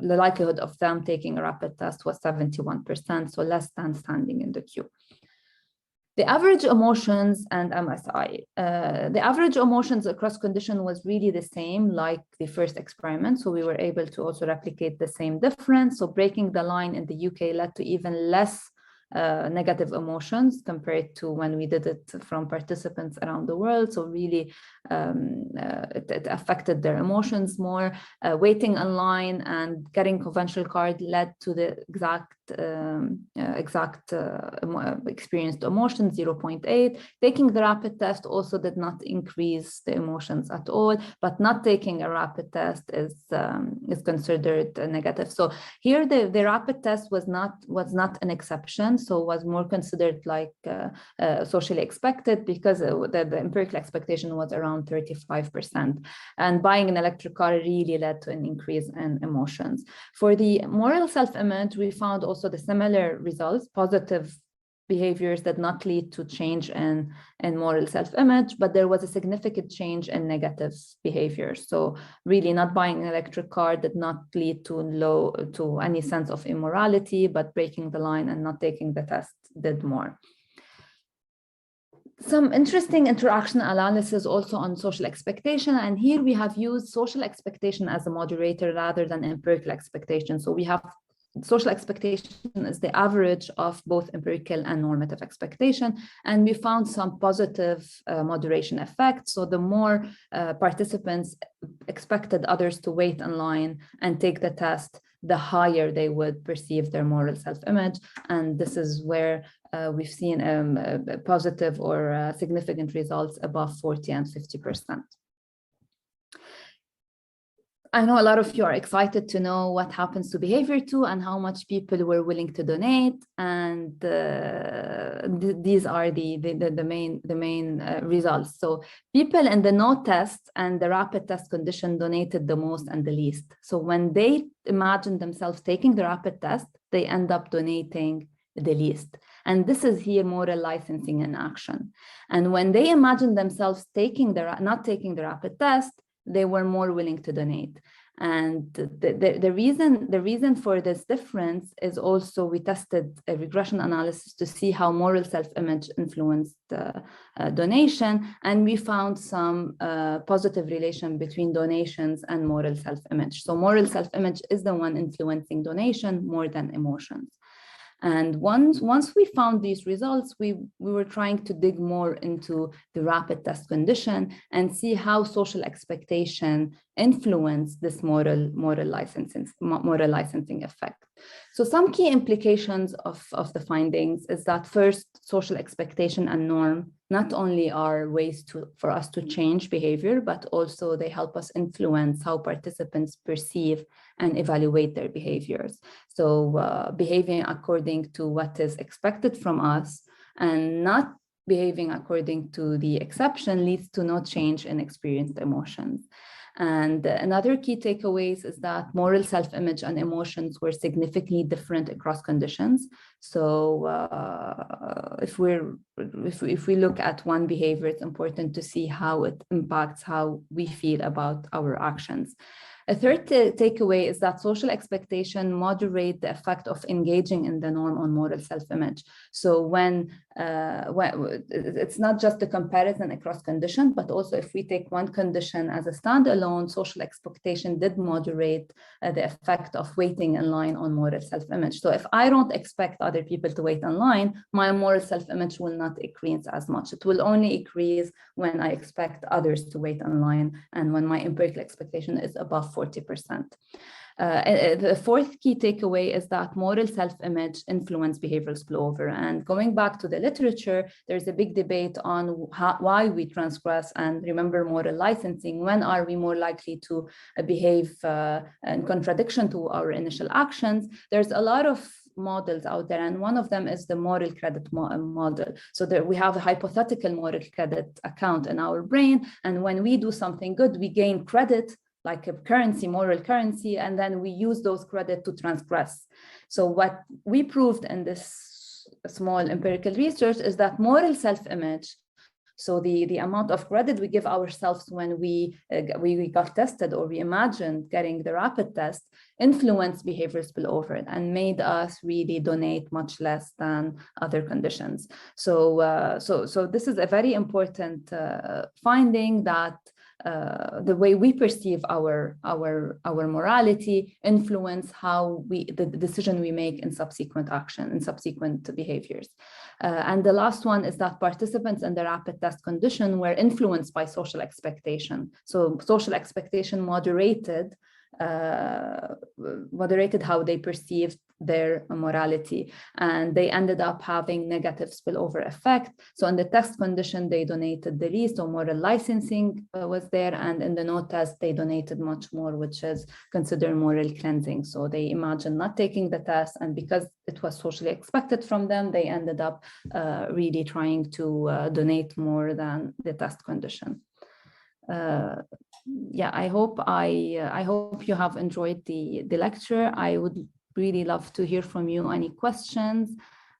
the likelihood of them taking a rapid test was 71%, so less than standing in the queue. The average emotions and MSI. The average emotions across condition was really the same like the first experiment, so we were able to also replicate the same difference. So breaking the line in the UK led to even less negative emotions compared to when we did it from participants around the world. So really it affected their emotions more. Waiting online and getting conventional card led to the exact experienced emotions, 0.8. Taking the rapid test also did not increase the emotions at all, but not taking a rapid test is considered negative. So here the rapid test was not an exception, so was more considered like socially expected, because the empirical expectation was around 35%, and buying an electric car really led to an increase in emotions. For the moral self-image, we found also the similar results. Positive behaviors did not lead to change in moral self-image, but there was a significant change in negative behaviors. So really, not buying an electric car did not lead to any sense of immorality, but breaking the line and not taking the test did more. Some interesting interaction analysis also on social expectation, and here we have used social expectation as a moderator rather than empirical expectation. So we have social expectation is the average of both empirical and normative expectation, and we found some positive moderation effects. So the more participants expected others to wait in line and take the test, the higher they would perceive their moral self-image, and this is where we've seen positive or significant results above 40 and 50%. I know a lot of you are excited to know what happens to behavior 2 and how much people were willing to donate, and these are the main results. So people in the no test and the rapid test condition donated the most and the least. So when they imagine themselves taking the rapid test, they end up donating the least. And this is here moral licensing in action. And when they imagine themselves not taking the rapid test, they were more willing to donate. And the reason for this difference is also we tested a regression analysis to see how moral self-image influenced donation, and we found some positive relation between donations and moral self-image. So moral self-image is the one influencing donation more than emotions. And once we found these results, we were trying to dig more into the rapid test condition and see how social expectation influenced this moral licensing effect. So some key implications of the findings is that first, social expectation and norm not only are ways for us to change behavior, but also they help us influence how participants perceive and evaluate their behaviors. So behaving according to what is expected from us and not behaving according to the exception leads to no change in experienced emotions. And another key takeaways is that moral self-image and emotions were significantly different across conditions. So if we look at one behavior, it's important to see how it impacts how we feel about our actions. A third takeaway is that social expectation moderate the effect of engaging in the norm on moral self-image. So when it's not just a comparison across condition, but also if we take one condition as a standalone, social expectation did moderate the effect of waiting in line on moral self-image. So if I don't expect other people to wait in line, my moral self-image will not increase as much. It will only increase when I expect others to wait in line and when my empirical expectation is above 40%. The fourth key takeaway is that moral self-image influence behavioral spillover. And going back to the literature, there's a big debate on why we transgress and remember moral licensing. When are we more likely to behave in contradiction to our initial actions? There's a lot of models out there, and one of them is the moral credit model. So there we have a hypothetical moral credit account in our brain, and when we do something good, we gain credit, like a currency, moral currency, and then we use those credit to transgress. So what we proved in this small empirical research is that moral self-image, so the amount of credit we give ourselves when we got tested or we imagined getting the rapid test, influenced behavior spillover and made us really donate much less than other conditions. So this is a very important finding, that the way we perceive our morality influence how the decision we make in subsequent action, in subsequent behaviors. And the last one is that participants in the rapid test condition were influenced by social expectation. So social expectation moderated how they perceived their morality, and they ended up having negative spillover effect. So in the test condition, they donated the least, so moral licensing was there, and in the no test, they donated much more, which is considered moral cleansing. So they imagined not taking the test, and because it was socially expected from them, they ended up really trying to donate more than the test condition. Yeah, I hope you have enjoyed the lecture. I would really love to hear from you any questions.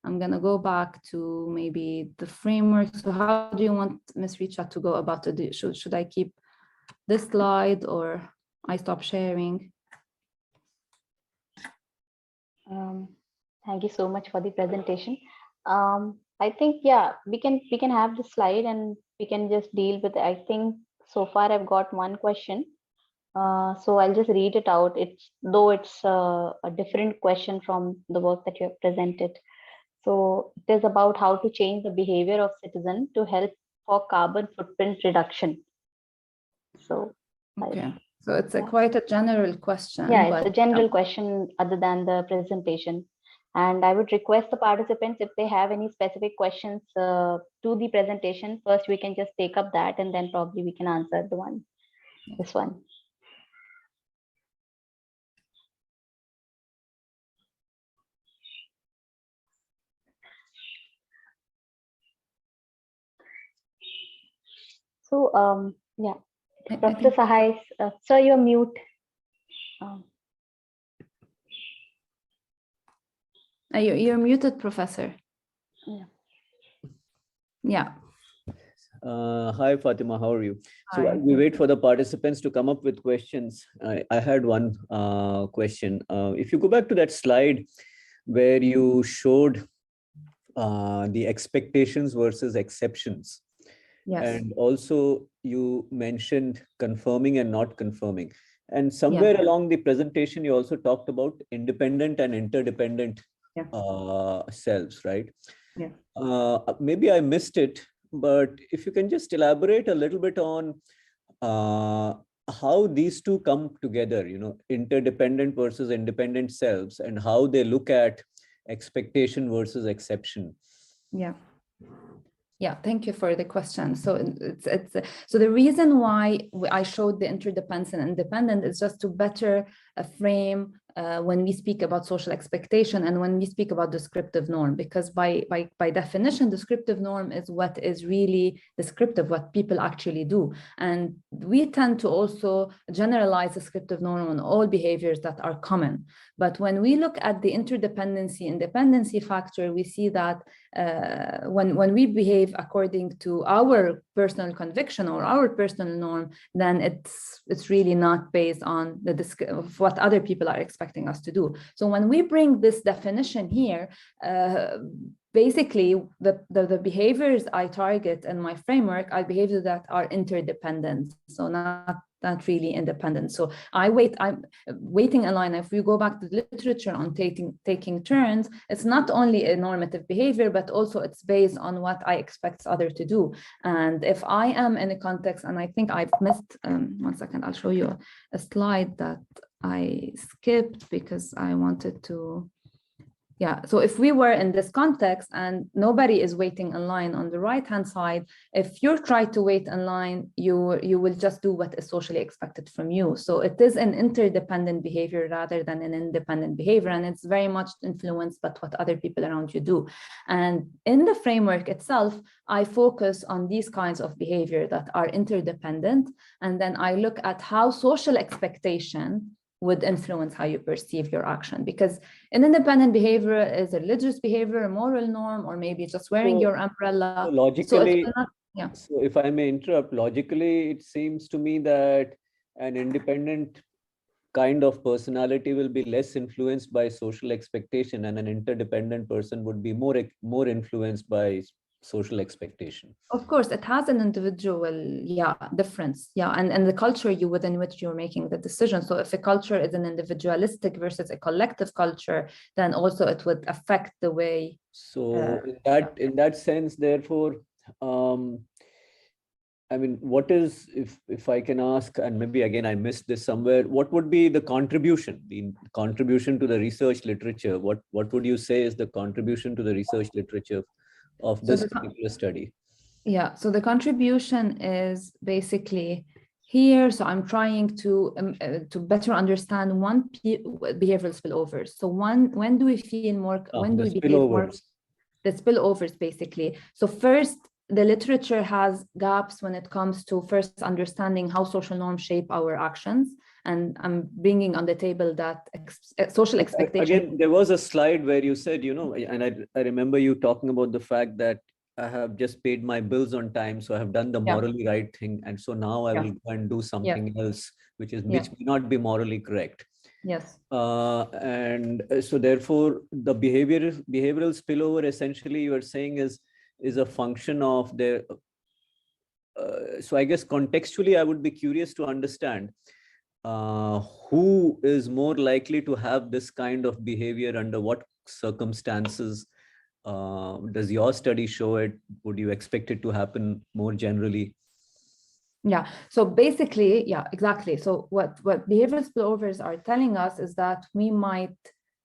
I'm going to go back to maybe the framework. So how do you want Ms. Richa to go about it? Should I keep this slide or I stop sharing? Thank you so much for the presentation. I think, yeah, we can have the slide and we can just deal with it. I think so far I've got one question. So I'll just read it out. It's a different question from the work that you have presented. So it is about how to change the behavior of citizen to help for carbon footprint reduction. So okay, so it's quite a general question. Yeah, it's a general question other than the presentation. And I would request the participants, if they have any specific questions to the presentation, first we can just take up that, and then probably we can answer this one. So, yeah, Professor Sahai, sir, you're mute. You're muted, Professor. Yeah. Hi, Fatima, how are you? So while we wait for the participants to come up with questions, I had one question. If you go back to that slide where you showed the expectations versus exceptions, yes, and also you mentioned conforming and not conforming. And somewhere along the presentation, you also talked about independent and interdependent selves, right? Yeah. Maybe I missed it, but if you can just elaborate a little bit on how these two come together, interdependent versus independent selves, and how they look at expectation versus exception. Yeah, thank you for the question. So so the reason why I showed the interdependence and independent is just to better frame when we speak about social expectation and when we speak about descriptive norm, because by definition, descriptive norm is what is really descriptive, what people actually do. And we tend to also generalize descriptive norm on all behaviors that are common. But when we look at the interdependency factor, we see that when we behave according to our personal conviction or our personal norm, then it's really not based on of what other people are expecting us to do. So when we bring this definition here, basically the behaviors I target in my framework are behaviors that are interdependent, so not really independent. So I'm waiting in line. If we go back to the literature on taking turns, it's not only a normative behavior, but also it's based on what I expect others to do. And if I am in a context, and I think I've missed, 1 second, I'll show you a slide that I skipped because I wanted to. Yeah, so if we were in this context and nobody is waiting in line on the right-hand side, if you try to wait in line, you will just do what is socially expected from you. So it is an interdependent behavior rather than an independent behavior, and it's very much influenced by what other people around you do. And in the framework itself, I focus on these kinds of behavior that are interdependent, and then I look at how social expectation would influence how you perceive your action, because an independent behavior is a religious behavior, a moral norm, or maybe just wearing your umbrella. So logically, so if I may interrupt, logically, it seems to me that an independent kind of personality will be less influenced by social expectation, and an interdependent person would be more influenced by social expectation. Of course, it has an individual, difference, and the culture within which you're making the decision. So if a culture is an individualistic versus a collective culture, then also it would affect the way. So in that sense, therefore, I mean, what is, if I can ask, and maybe again I missed this somewhere, what would be the contribution to the research literature? What would you say is the contribution to the research literature of this particular study? Yeah, so the contribution is basically here. So I'm trying to better understand behavioral spillovers. So when do we feel more, when do we behave more? The spillovers, basically. So first, the literature has gaps when it comes to first understanding how social norms shape our actions. And I'm bringing on the table that social expectation. Again, there was a slide where you said, and I remember you talking about the fact that I have just paid my bills on time, so I have done the morally right thing, and so now I will go and do something else, which may not be morally correct. Yes. And so therefore, the behavioral spillover, essentially, you are saying is a function of their. So I guess contextually, I would be curious to understand who is more likely to have this kind of behavior, under what circumstances. Does your study show it? Would you expect it to happen more generally? Yeah, so basically, yeah, exactly. So what behavioral spillovers are telling us is that we might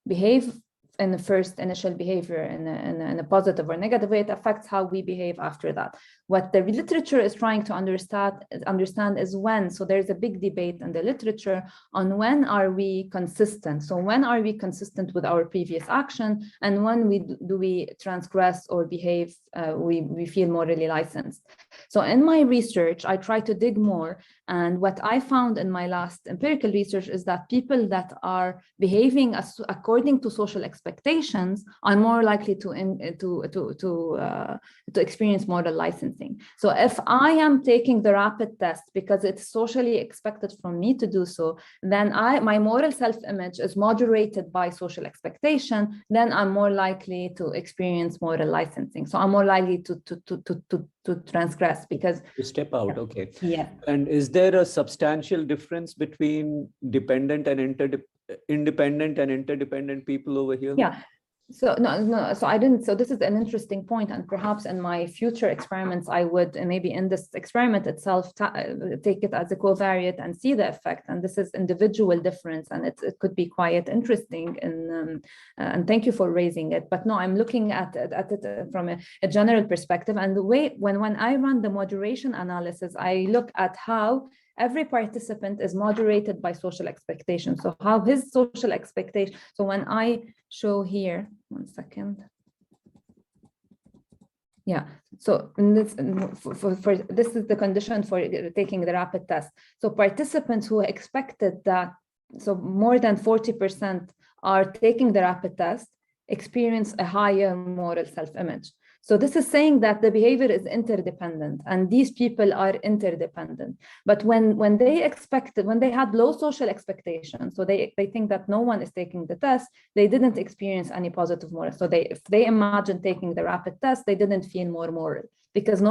behave in the first initial behavior in a positive or negative way. It affects how we behave after that. What the literature is trying to understand is when. So there's a big debate in the literature on when are we consistent. So when are we consistent with our previous action, and when do we transgress or behave, we feel morally licensed. So in my research, I try to dig more, and what I found in my last empirical research is that people that are behaving according to social expectations are more likely to experience moral licensing. So if I am taking the rapid test because it's socially expected from me to do so, then my moral self-image is moderated by social expectation, then I'm more likely to experience moral licensing. So I'm more likely to transgress because to step out. Okay. Yeah. And is there a substantial difference between dependent and independent and interdependent people over here? Yeah. So no. So I didn't. So this is an interesting point, and perhaps in my future experiments, I would maybe in this experiment itself take it as a covariate and see the effect. And this is individual difference, and it could be quite interesting. And thank you for raising it. But no, I'm looking at it from a general perspective. And the way when I run the moderation analysis, I look at how every participant is moderated by social expectation. So how his social expectation. So when I show here, 1 second. Yeah, so in this, for this is the condition for taking the rapid test. So participants who expected that, so more than 40% are taking the rapid test, experience a higher moral self-image. So this is saying that the behavior is interdependent and these people are interdependent. But when they had low social expectations, so they think that no one is taking the test, they didn't experience any positive moral. So if they imagine taking the rapid test, they didn't feel more moral because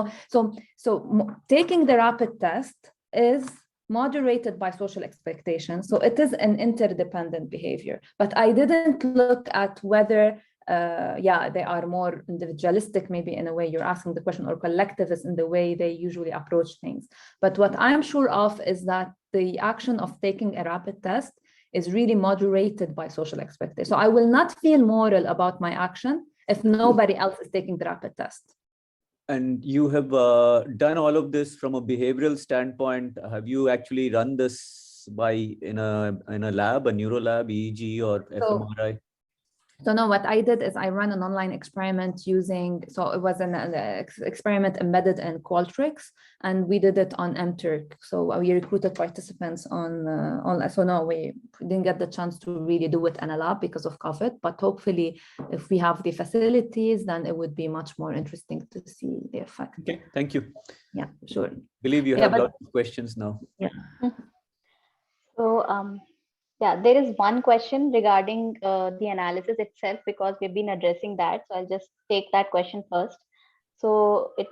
taking the rapid test is moderated by social expectations. So it is an interdependent behavior. But I didn't look at whether they are more individualistic, maybe in a way you're asking the question, or collectivist in the way they usually approach things. But what I'm sure of is that the action of taking a rapid test is really moderated by social expectations. So I will not feel moral about my action if nobody else is taking the rapid test. And you have done all of this from a behavioral standpoint. Have you actually run this in a lab, a neuro lab, EEG or fMRI? So no, what I did is I ran an online experiment so it was an experiment embedded in Qualtrics, and we did it on mTurk. So we recruited participants so no, we didn't get the chance to really do it in a lab because of COVID, but hopefully if we have the facilities, then it would be much more interesting to see the effect. Okay, thank you. Yeah, sure. I believe you have lots of questions now. Yeah. So, there is one question regarding the analysis itself, because we've been addressing that. So I'll just take that question first. So it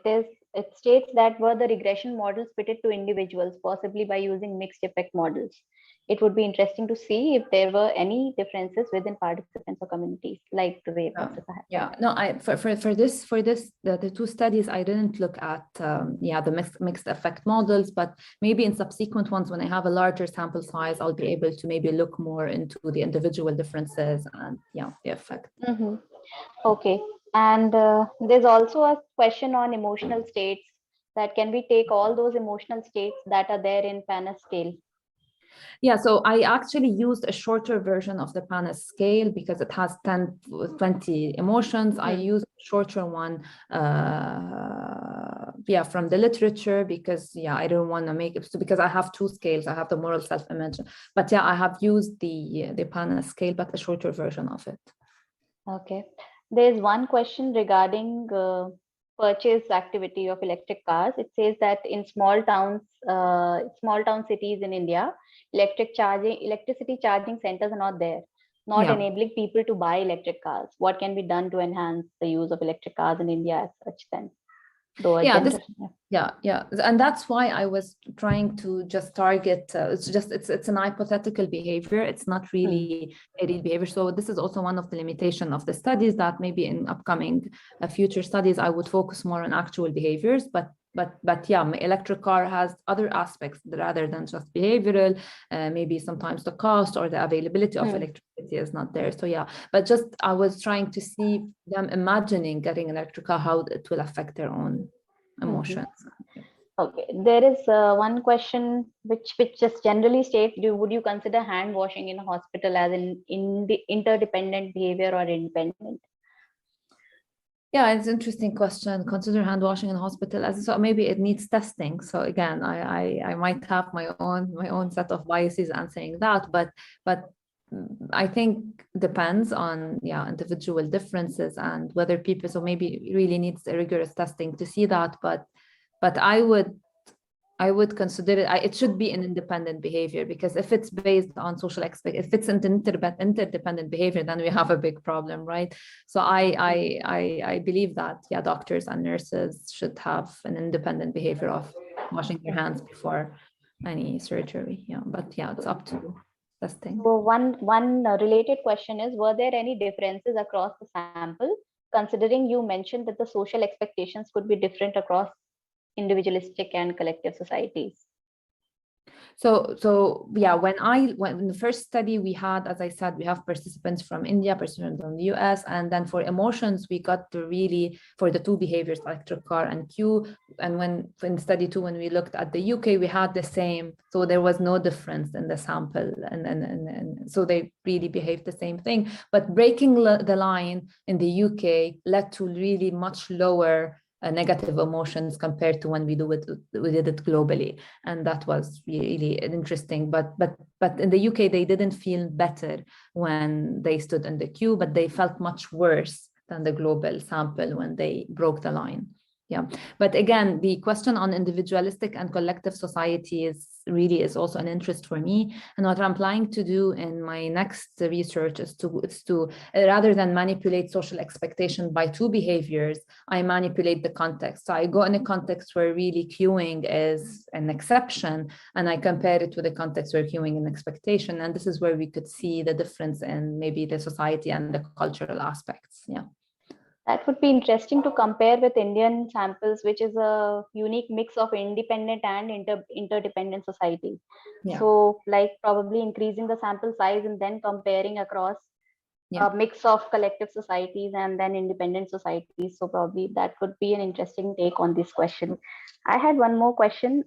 states that were the regression models fitted to individuals, possibly by using mixed effect models? It would be interesting to see if there were any differences within participants or communities, like the way the two studies, I didn't look at the mixed effect models, but maybe in subsequent ones, when I have a larger sample size, I'll be able to maybe look more into the individual differences and the effect. Mm-hmm. Okay. And there's also a question on emotional states, that can we take all those emotional states that are there in PANAS scale? Yeah, so I actually used a shorter version of the PANAS scale because it has 20 emotions. I used a shorter one from the literature because I don't want to make it, because I have two scales. I have the moral self-image, but I have used the PANAS scale, but a shorter version of it. Okay. There's one question regarding purchase activity of electric cars. It says that in small town cities in India, electricity charging centers are not there, enabling people to buy electric cars. What can be done to enhance the use of electric cars in India as such then? And that's why I was trying to just target. It's an hypothetical behavior. It's not really a real behavior. So this is also one of the limitations of the studies, that maybe in upcoming future studies I would focus more on actual behaviors. But my electric car has other aspects rather than just behavioral. Maybe sometimes the cost or the availability of electricity is not there. So but just I was trying to see them imagining getting an electric car, how it will affect their own emotions. Okay, there is one question which just generally states: would you consider hand washing in a hospital as an interdependent behavior or independent? Yeah, it's an interesting question. Consider hand washing in hospital so maybe it needs testing. So again, I might have my own set of biases answering that, but I think depends on individual differences and whether people, so maybe it really needs a rigorous testing to see that, but I would consider it should be an independent behavior, because if it's based on social expectations, if it's an interdependent behavior, then we have a big problem, right? So I believe that doctors and nurses should have an independent behavior of washing their hands before any surgery. But it's up to testing. So one related question is: were there any differences across the sample, considering you mentioned that the social expectations could be different across individualistic and collective societies? So when in the first study we had, as I said, we have participants from India, participants from the US, and then for emotions we got to really, for the two behaviors, electric car and Q, and in study 2, when we looked at the UK, we had the same, so there was no difference in the sample, and so they really behaved the same thing, but breaking the line in the UK led to really much lower negative emotions compared to when we did it globally, and that was really interesting. But in the UK they didn't feel better when they stood in the queue, but they felt much worse than the global sample when they broke the line. Yeah, but again, the question on individualistic and collective society is also an interest for me. And what I'm planning to do in my next research is to rather than manipulate social expectation by two behaviors, I manipulate the context. So I go in a context where really queuing is an exception, and I compare it to the context where queuing is an expectation. And this is where we could see the difference in maybe the society and the cultural aspects. Yeah. That would be interesting to compare with Indian samples, which is a unique mix of independent and interdependent societies. Yeah. So like probably increasing the sample size and then comparing across a mix of collective societies and then independent societies. So probably that would be an interesting take on this question. I had one more question.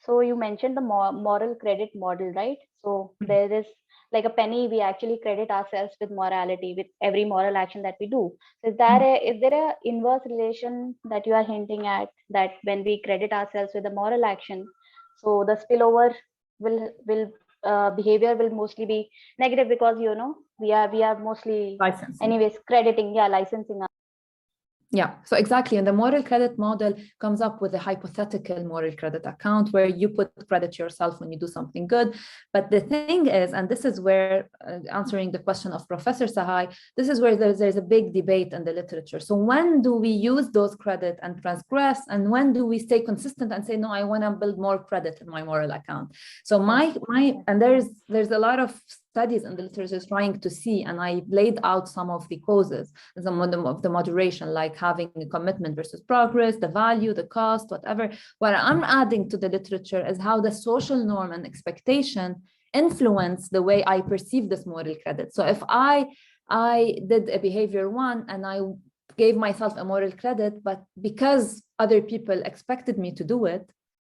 So you mentioned the moral credit model, right? So there is like a penny, we actually credit ourselves with morality with every moral action that we do. So is there a inverse relation that you are hinting at, that when we credit ourselves with a moral action, so the spillover behavior will mostly be negative, because we are mostly licensing. Anyways crediting, licensing. Yeah, so exactly. And the moral credit model comes up with a hypothetical moral credit account where you put credit yourself when you do something good. But the thing is, and this is where, answering the question of Professor Sahai, this is where there's a big debate in the literature. So when do we use those credit and transgress? And when do we stay consistent and say, no, I want to build more credit in my moral account? So and there's a lot of studies in the literature trying to see, and I laid out some of the causes, some of the moderation, like having a commitment versus progress, the value, the cost, whatever. What I'm adding to the literature is how the social norm and expectation influence the way I perceive this moral credit. So if I did a behavior one and I gave myself a moral credit, but because other people expected me to do it,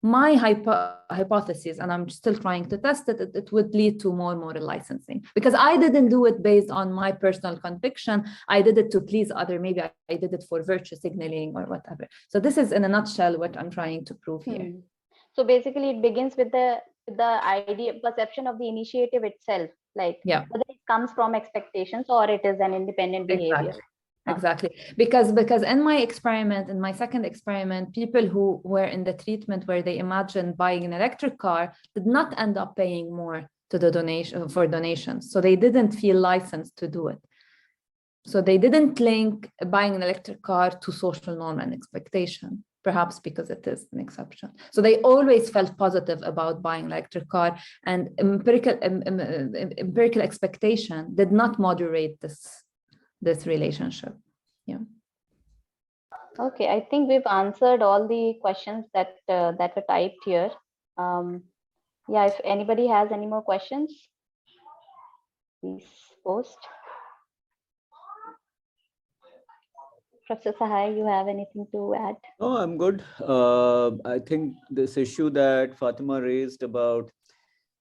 my hypothesis, and I'm still trying to test it, it would lead to more moral licensing, because I didn't do it based on my personal conviction. I did it to please other. Maybe I did it for virtue signaling or whatever. So this is in a nutshell what I'm trying to prove here. So basically it begins with the idea, perception of the initiative itself, like whether it comes from expectations or it is an independent behavior. Exactly. Because in my experiment, in my second experiment, people who were in the treatment where they imagined buying an electric car did not end up paying more to the donations. So they didn't feel licensed to do it. So they didn't link buying an electric car to social norm and expectation, perhaps because it is an exception. So they always felt positive about buying an electric car, and empirical expectation did not moderate this relationship. Yeah. Okay, I think we've answered all the questions that were typed here. If anybody has any more questions, please post. Professor Sahai, you have anything to add? No, I'm good. I think this issue that Fatima raised about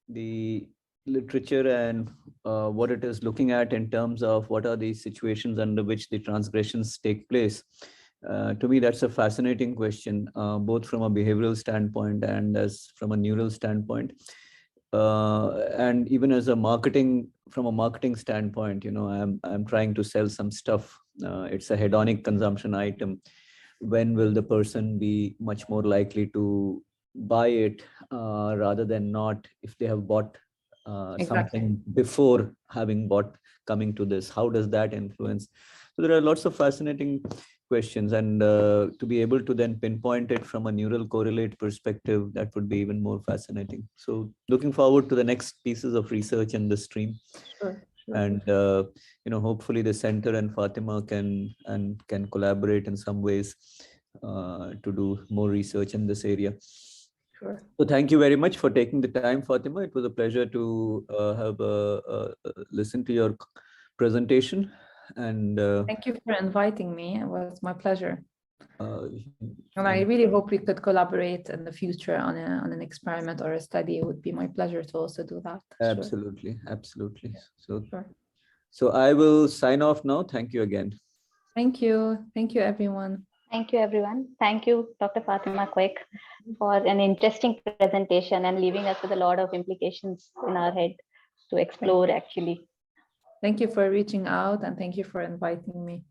the literature and what it is looking at in terms of what are the situations under which the transgressions take place. To me, that's a fascinating question, both from a behavioral standpoint and from a neural standpoint. And even as from a marketing standpoint, I'm trying to sell some stuff. It's a hedonic consumption item. When will the person be much more likely to buy it rather than not, if they have bought something before coming to this? How does that influence? So there are lots of fascinating questions, and to be able to then pinpoint it from a neural correlate perspective, that would be even more fascinating. So looking forward to the next pieces of research in this stream. Sure. And hopefully the center and Fatima can collaborate in some ways to do more research in this area. Sure. So thank you very much for taking the time, Fatima. It was a pleasure to listen to your presentation. And thank you for inviting me. It was my pleasure. And I and really hope we could collaborate in the future on an experiment or a study. It would be my pleasure to also do that. Absolutely, sure. Absolutely. So, sure. So I will sign off now. Thank you again. Thank you. Thank you, everyone. Thank you, everyone. Thank you, Dr. Fatima Quick, for an interesting presentation and leaving us with a lot of implications in our head to explore, actually. Thank you for reaching out, and thank you for inviting me.